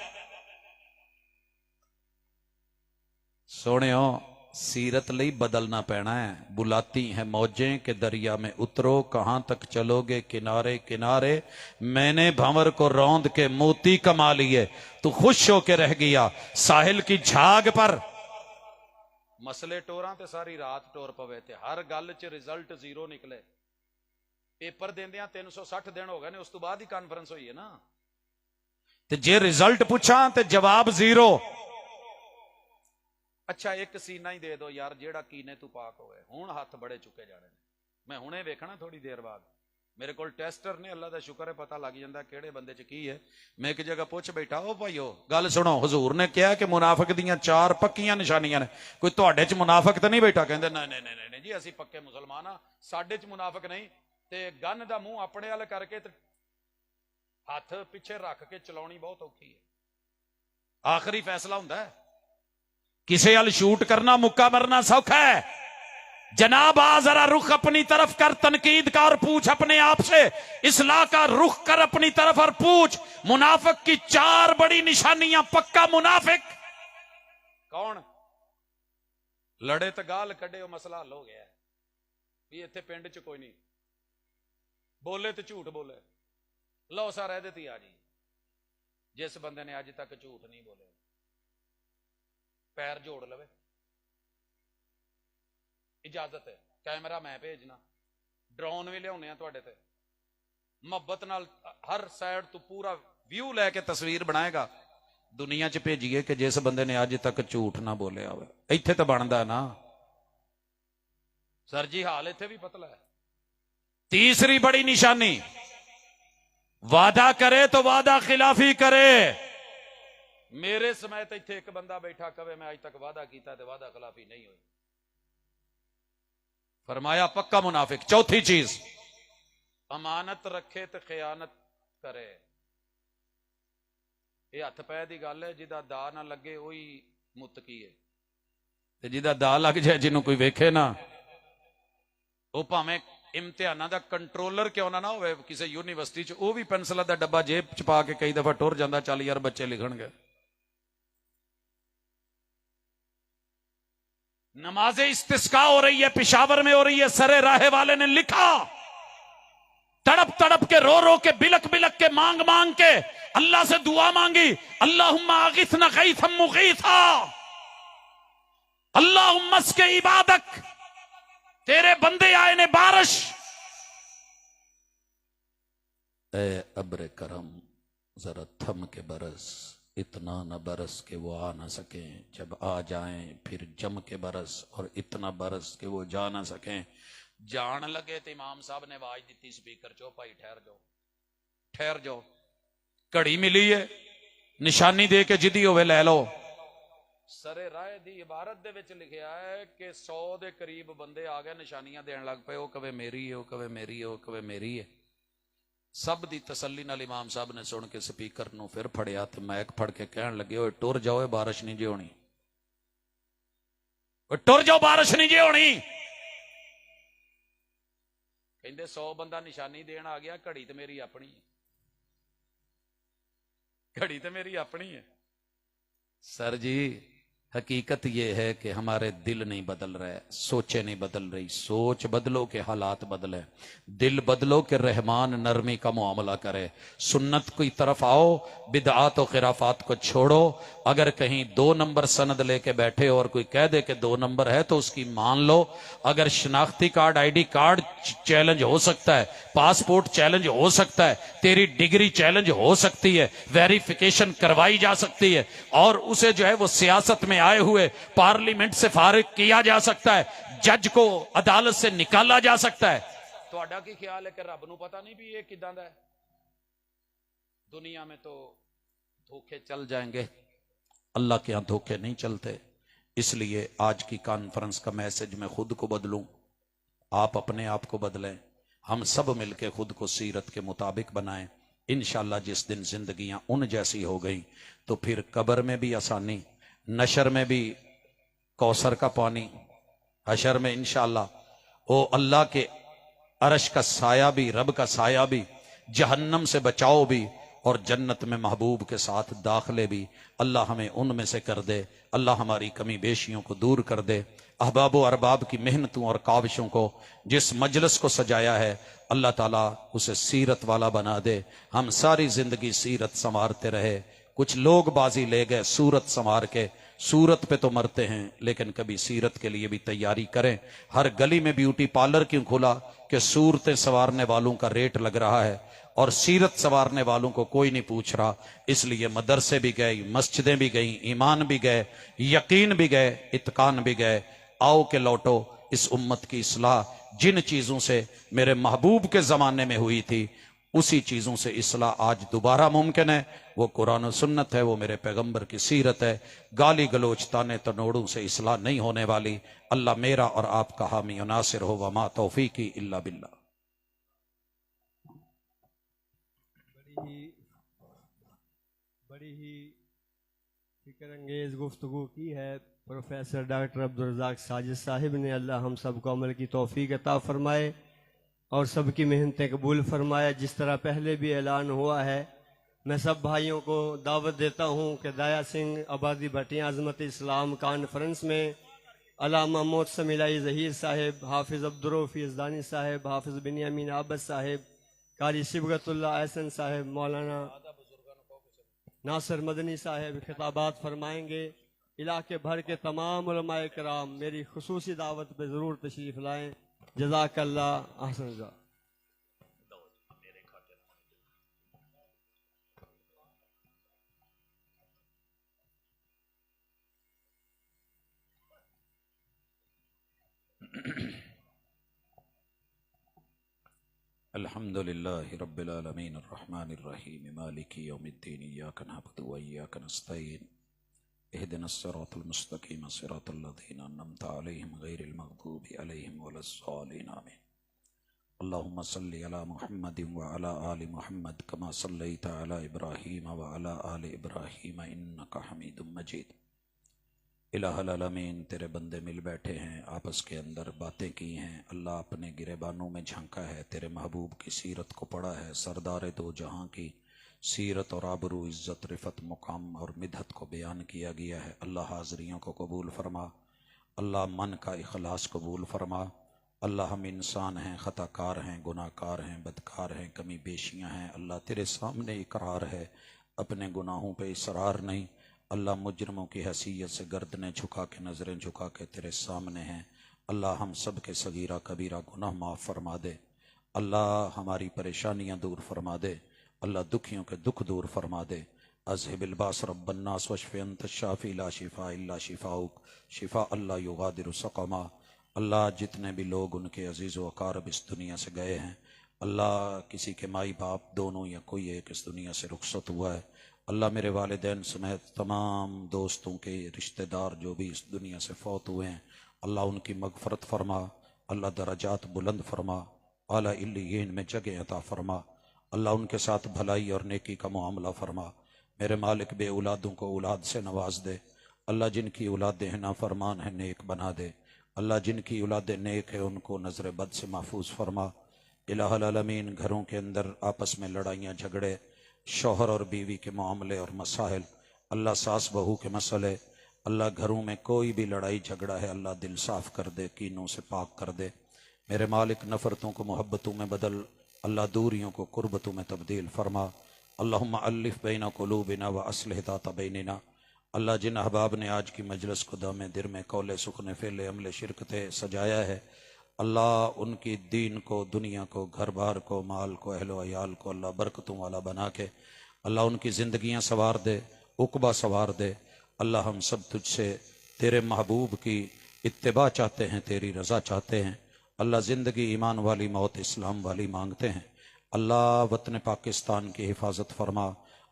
Speaker 2: सोहणिओ सीरत लई बदलना पैना है। बुलाती हैं मौजें के दरिया में उतरो, कहां तक चलोगे किनारे किनारे, मैंने भंवर को रौंद के मोती कमा लिए, तू खुश होके रह गया साहिल की झाग पर। मसले टोरां ते सारी रात टोर पवे ते हर गल च रिजल्ट 0 निकले। पेपर देंदियां 360 दिन हो गए ने, उस तो बाद ही कॉन्फ्रेंस हुई है ना, ते जे रिजल्ट पूछा ते जवाब 0। अच्छा एक सीना ही दे दो यार जेड़ा कीने तू पाक होवे, हुण हाथ बड़े चुके जाने ने। मैं हुणे वेखना थोड़ी देर बाद, मेरे को टेस्टर ने, अल्लाह का शुक्र है पता लग जाता किहड़े बंदे च की है। मैं एक जगह पुछ बैठा, ओ भाईओ गल सुनो, हुजूर ने कहा कि मुनाफिक दीयां 4 पक्कियां निशानियां ने, कोई तुहाडे च मुनाफिक तो नहीं बैठा? कहंदे नहीं नहीं नहीं नहीं जी असीं पक्के मुसलमान आ, साडे च मुनाफिक नहीं। ते गन दा मूंह अपने वाल करके ते हाथ पिछे रख के चलाउणी बहुत औखी है। आखिरी फैसला हुंदा है, किसे अल शूट करना मुक्का मरना सौखा है। जनाब आ जरा रुख अपनी तरफ कर तनकीद का और पूछ अपने आप से, इस्लाह का रुख कर अपनी तरफ और पूछ, मुनाफिक की 4 बड़ी निशानियां। पक्का मुनाफिक कौन? लड़े तो गाल कढ़े मसला हल हो गया भी इत्थे पिंड च कोई नहीं, बोले तो झूठ बोले, लो सर एहदे ते आ जी। जिस बंदे ने अज तक झूठ नहीं बोले पैर जोड़ लवे, इजाजत है। कैमरा मैं भेजना, ड्रोन भी लिया तुहाडे ते, मुहब्बत नाल हर साइड तू पूरा व्यू लैके तस्वीर बनाएगा।
Speaker 1: दुनिया च भेजिए कि जिस बंदे ने अज तक झूठ ना बोलिया हो। इत्थे तो बनता ना
Speaker 2: सर जी, हाल इत्थे भी पतला है।
Speaker 1: तीसरी बड़ी निशानी, वादा करे तो वादा खिलाफी करे।
Speaker 2: मेरे समेत इत्थे एक बंदा बैठा कवे मैं अज तक वादा किया ते वादा खिलाफी नहीं हुई।
Speaker 1: फरमाया पक्का मुनाफिक। चौथी चीज,
Speaker 2: अमानत रखे ते खयानत करे। ये हथ पै की गल है, जिदा दा ना लगे वही मुतकी है।
Speaker 1: ते जिदा दा लग जाए, जिन्हों कोई वेखे ना, वो भावें इम्तिहाना का कंट्रोलर क्यों ना हो, किसी यूनिवर्सिटी च, वो भी पेंसिल का डब्बा जेब च पा के कई दफा टुर जाता, चल यार बच्चे लिखणगे। नमाज इस्तिस्का हो रही है, पिशावर में हो रही है, सरे राहे वाले ने लिखा, तड़प तड़प के, रो रो के, बिलक बिलक के, मांग मांग के अल्लाह से दुआ मांगी, अल्लाहुम्मा आगिसना गैथम मुगीथा, अल्लाहुम्मा अस्के इबादक, तेरे बंदे आए ने बारिश। ए अब्र करम जरा थम के बरस, इतना न बरस के वो आ ना सके, जब आ जाएं फिर जम के बरस, और इतना बरस के वो जा ना सके।
Speaker 2: जान लगे तो इमाम साहब ने आवाज दी स्पीकर चो, भाई ठहर जाओ, ठहर जाओ।
Speaker 1: घड़ी मिली है, निशानी दे के जिदी होवे ले लो।
Speaker 2: सरे राह दी इबारत दे विच लिखिया है कि 100 दे करीब बंदे आ गए, निशानियां देन लग पे, वो कवे मेरी है, वो कवे मेरी है, वो कवे मेरी है। सब दी तसल्ली नाल इमाम साहब ने सुन के स्पीकर नूं फिर फड़िया ते मैक फड़ के कहन लगे, ओए टुर जाओ, बारिश नहीं जी होनी, टुर जाओ, बारिश नहीं जी होनी। कहंदे 100 बंदा निशानी देन आ गया, घड़ी तो मेरी अपनी है, घड़ी तो मेरी अपनी है।
Speaker 1: सर जी, हकीकत यह है कि हमारे दिल नहीं बदल रहे, सोचें नहीं बदल रही। सोच बदलो के हालात बदले, दिल बदलो के रहमान नरमी का मामला करे। सुन्नत की तरफ आओ, बिदआत और खिराफात को छोड़ो। अगर कहीं 2 नंबर सनद लेके बैठे हो और कोई कह दे कि 2 नंबर है तो उसकी मान लो। अगर शनाख्ती कार्ड, आईडी कार्ड चैलेंज हो सकता है, पासपोर्ट चैलेंज हो सकता है, तेरी डिग्री चैलेंज हो सकती है, वेरिफिकेशन करवाई जा सकती है, और उसे जो है वो सियासत में आए हुए पार्लियामेंट से फारिग किया जा सकता है, जज को अदालत से निकाला जा सकता है।
Speaker 2: तुहाडा की ख्याल है कि रब नूं पता नहीं भी ये किदां दा है? दुनिया में तो धोखे चल जाएंगे,
Speaker 1: अल्लाह के यहां धोखे नहीं चलते। इसलिए आज की कॉन्फ्रेंस का मैसेज मैं खुद को बदलूं, आप अपने आप को बदलें, हम सब मिलकर खुद को सीरत के मुताबिक बनाएं। इंशाअल्लाह जिस दिन जिंदगियां उन जैसी हो गई तो फिर कब्र में भी आसानी, नशर में भी कौसर का पानी, हशर में इंशाअल्लाह ओ अल्लाह के अरश का साया भी, रब का साया भी, जहन्नम से बचाओ भी, और जन्नत में महबूब के साथ दाखिले भी। अल्लाह हमें उनमें से कर दे, अल्लाह हमारी कमी बेशियों को दूर कर दे। अहबाब व अरबाब की मेहनतों और काविशों को, जिस मजलिस को सजाया है, अल्लाह ताला उसे सीरत वाला बना दे। हम सारी जिंदगी सीरत संवारते रहे। कुछ लोग बाजी ले गए सूरत संवार के, सूरत पे तो मरते हैं लेकिन कभी सीरत के लिए भी तैयारी करें। हर गली में ब्यूटी पार्लर क्यों खुला कि सूरतें संवारने वालों का रेट लग रहा है और सीरत संवारने वालों को कोई नहीं पूछ रहा। इसलिए मदरसे भी गए, मस्जिदें भी गई, ईमान भी गए, यकीन भी गए, इत्कान भी गए। आओ के लौटो इस उम्मत की इस्लाह जिन चीजों से मेरे महबूब के जमाने में हुई थी, उसी चीजों से इस्लाह आज दोबारा मुमकिन है। वो कुरान और सुन्नत है, वो मेरे पैगंबर की सीरत है। गाली गलोच ताने तनोड़ों से इस्लाह नहीं होने वाली। अल्लाह मेरा और आपका हामी और नासिर हो, वमा तौफीकी इल्ला बिल्लाह।
Speaker 3: बड़ी ही फिक्र अंगेज गुफ्तगू की है प्रोफेसर डॉक्टर अब्दुल रज़ाक साजिद साहिब ने। अल्लाह हम सब को अमल की तौफीक अता फरमाए और सबकी मेहनतें कबूल फरमाए। जिस तरह पहले भी ऐलान हुआ है, मैं सब भाइयों को दावत देता हूँ कि दया सिंह आबादी भटिया अज़मत इस्लाम कॉन्फ्रेंस में अल्लामा मोहतसम इलाही ज़हीर साहिब, हाफिज़ अब्दुर्रऊफ़ यज़दानी साहिब, हाफिज़ बिनियामीन आबद साहिब, कारी सिबगतुल्लाह एहसन साहिब, मौलाना नासिर मदनी साहिब खिताबात फरमाएंगे। इलाके भर के तमाम उलमाए कराम मेरी खुसूसी दावत पे ज़रूर तशरीफ़ लाएँ। जज़ाकल्लाह अहसन जा।
Speaker 1: अल्हम्दुलिल्लाहि रब्बिल आलमीन अर्रहमानिर रहीम मालिकी यौमिद्दीन इय्याका नअबुदु व इय्याका नस्तईन इहदिनस सिरातल मुस्तकीम सिरातल लज़ीना अन्अमता अलैहिम गैरिल मग़दूबि अलैहिम वलस्सालिन आमीन। अल्लाहुम्मा सल्लि अला मुहम्मदिन व अला आलि मुहम्मद कमा सल्लैता अला इब्राहीम व अला आलि इब्राहीम इन्नका हमीदुम मजीद। इलाहुल आलमीन, तेरे बंदे मिल बैठे हैं, आपस के अंदर बातें की हैं, अल्लाह अपने गिरेबानों में झांका है, तेरे महबूब की सीरत को पढ़ा है, सरदार दो जहां की सीरत और आबरू इज़्ज़त रिफ़त मुकाम और मिदहत को बयान किया गया है। अल्लाह हाज़रियों को कबूल फरमा, अल्लाह मन का इखलास कबूल फरमा। अल्लाह हम इंसान हैं, ख़ताकार हैं, गुनाहकार हैं, बदकार हैं, कमी बेशियाँ हैं। अल्लाह तेरे सामने इकरार है, अपने गुनाहों पे इसरार नहीं। अल्लाह मुजरमों की हैसियत से गर्दनें झुका के नज़रें झुका के तेरे सामने हैं। अल्लाह हम सब के सगीरा कबीरा गुनाह माफ़ फरमा दे। अल्लाह हमारी परेशानियां दूर फरमा दे। अल्लाह दुखियों के दुख दूर फरमा दे। अज़हिबिल बास रब्बन्नास वश्फ़ि अंत शाफ़ी ला शिफ़ा इल्ला शिफ़ाउक शिफ़ा अल्लाह युगादिरु सक़मा। अल्लाह जितने भी लोग उनके अजीज़ व अकारब इस दुनिया से गए हैं, अल्लाह किसी के माई बाप दोनों या कोई एक इस दुनिया से रुखसत हुआ है, अल्लाह मेरे वालिदैन समेत तमाम दोस्तों के रिश्तेदार जो भी इस दुनिया से फौत हुए हैं, अल्लाह उनकी मगफरत फरमा, अल्लाह दराजात बुलंद फरमा, आला इल्लियीन में जगह अता फरमा। अल्लाह उनके साथ भलाई और नेकी का मामला फरमा। मेरे मालिक बे औलादों को औलाद से नवाज दे। अल्लाह जिनकी औलादें ना फरमान है नेक बना दे। अल्लाह जिनकी औलादें नेक है उनको नजर बद से महफूज फरमा। इलाहुल आलमीन, घरों के अंदर आपस में लड़ाइयाँ झगड़े, शौहर और बीवी के मामले और मसाइल, अल्लाह सास बहू के मसले, अल्लाह घरों में कोई भी लड़ाई झगड़ा है अल्लाह दिल साफ कर दे, कीनों से पाक कर दे। मेरे मालिक नफरतों को मोहब्बतों में बदल, अल्लाह दूरियों को कुर्बतों में तब्दील फरमा। अल्लाहुम्मा अल्लिफ बैना कुलूबिना व अस्लिह ज़ाता बैनिना। अल्लाह जिन अहबाब ने आज की मजलिस को दमे दिर में कौले सुखने फेले अमले शिरकते सजाया है, अल्लाह उनकी दीन को, दुनिया को, घर बार को, माल को, अहलो अयाल को अल्लाह बरकतों वाला बना के अल्लाह उनकी ज़िंदगियाँ संवार दे, उकबा संवार दे। अल्लाह हम सब तुझसे तेरे महबूब की इत्तिबा चाहते हैं, तेरी रज़ा चाहते हैं। अल्लाह ज़िंदगी ईमान वाली, मौत इस्लाम वाली मांगते हैं। अल्लाह वतन पाकिस्तान की हिफाजत फरमा।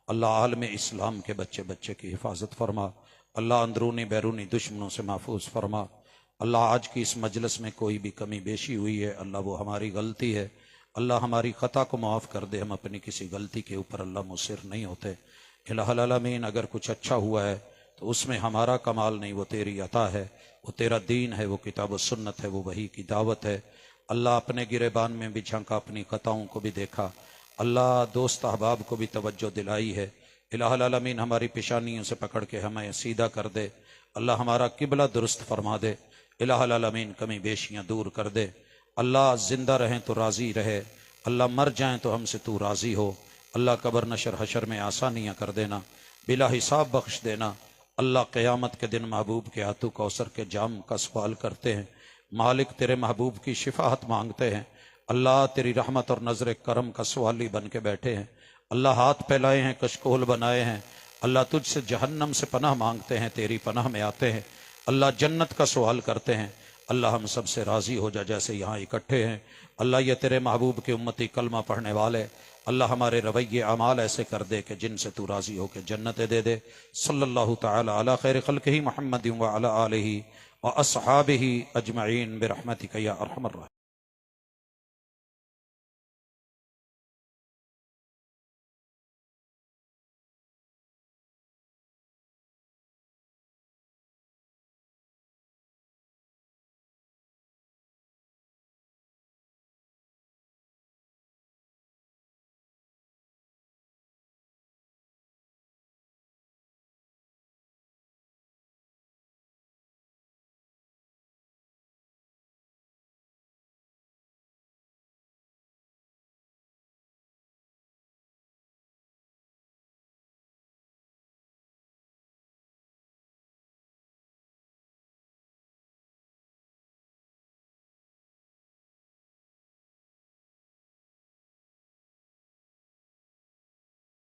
Speaker 1: अल्लाह आलम इस्लाम के बच्चे बच्चे की हिफाजत फरमा। अल्लाह अंदरूनी बैरूनी दुश्मनों से महफूज फरमा। अल्लाह आज की इस मजलिस में कोई भी कमी बेशी हुई है अल्लाह वो हमारी गलती है। अल्लाह हमारी ख़ता को माफ़ कर दे। हम अपनी किसी गलती के ऊपर अल्लाह मुसिर नहीं होते। इलाहुल आलमीन, अगर कुछ अच्छा हुआ है तो उसमें हमारा कमाल नहीं, वो तेरी अता है, वो तेरा दीन है, वो किताब व सुन्नत है, वो वही की दावत है। अल्लाह अपने गिरेबान में भी झांका, अपनी ख़ताओं को भी देखा, अल्लाह दोस्त अहबाब को भी तवज्जो दिलाई है। इलाहुल आलमीन, हमारी पेशानियों से पकड़ के हमें सीधा कर दे। अल्लाह हमारा किबला दुरुस्त फरमा दे। इलाहुल आलमीन, कमी बेशियाँ दूर कर दे। अल्लाह जिंदा रहें तो राज़ी रहे, अल्लाह मर जाएं तो हमसे तू राज़ी हो। अल्लाह कब्र नशर हशर में आसानियाँ कर देना, बिला हिसाब बख्श देना। अल्लाह क़यामत के दिन महबूब के हाथों कौसर के जाम का सवाल करते हैं। मालिक तेरे महबूब की शिफाअत मांगते हैं। अल्लाह तेरी रहमत और नजर करम का सवाली बन के बैठे हैं। अल्लाह हाथ फैलाए हैं, कशकोल बनाए हैं। अल्लाह तुझसे जहन्नम से पनाह मांगते हैं, तेरी पनाह में आते हैं। अल्लाह जन्नत का सवाल करते हैं। अल्लाह हम सब से राज़ी हो जा जैसे यहाँ इकट्ठे हैं। अल्लाह ये तेरे महबूब के उम्मती कलमा पढ़ने वाले, अल्लाह हमारे रवैये अमाल ऐसे कर दे कि जिनसे तू राज़ी हो के जन्नतें दे दे। सल्लल्लाहु तआला अला खैर खल्क़िही मुहम्मदिन व अला आलिही व अस्हाबिही अजमईन बिरहमतिका या अरहमर राहिमीन।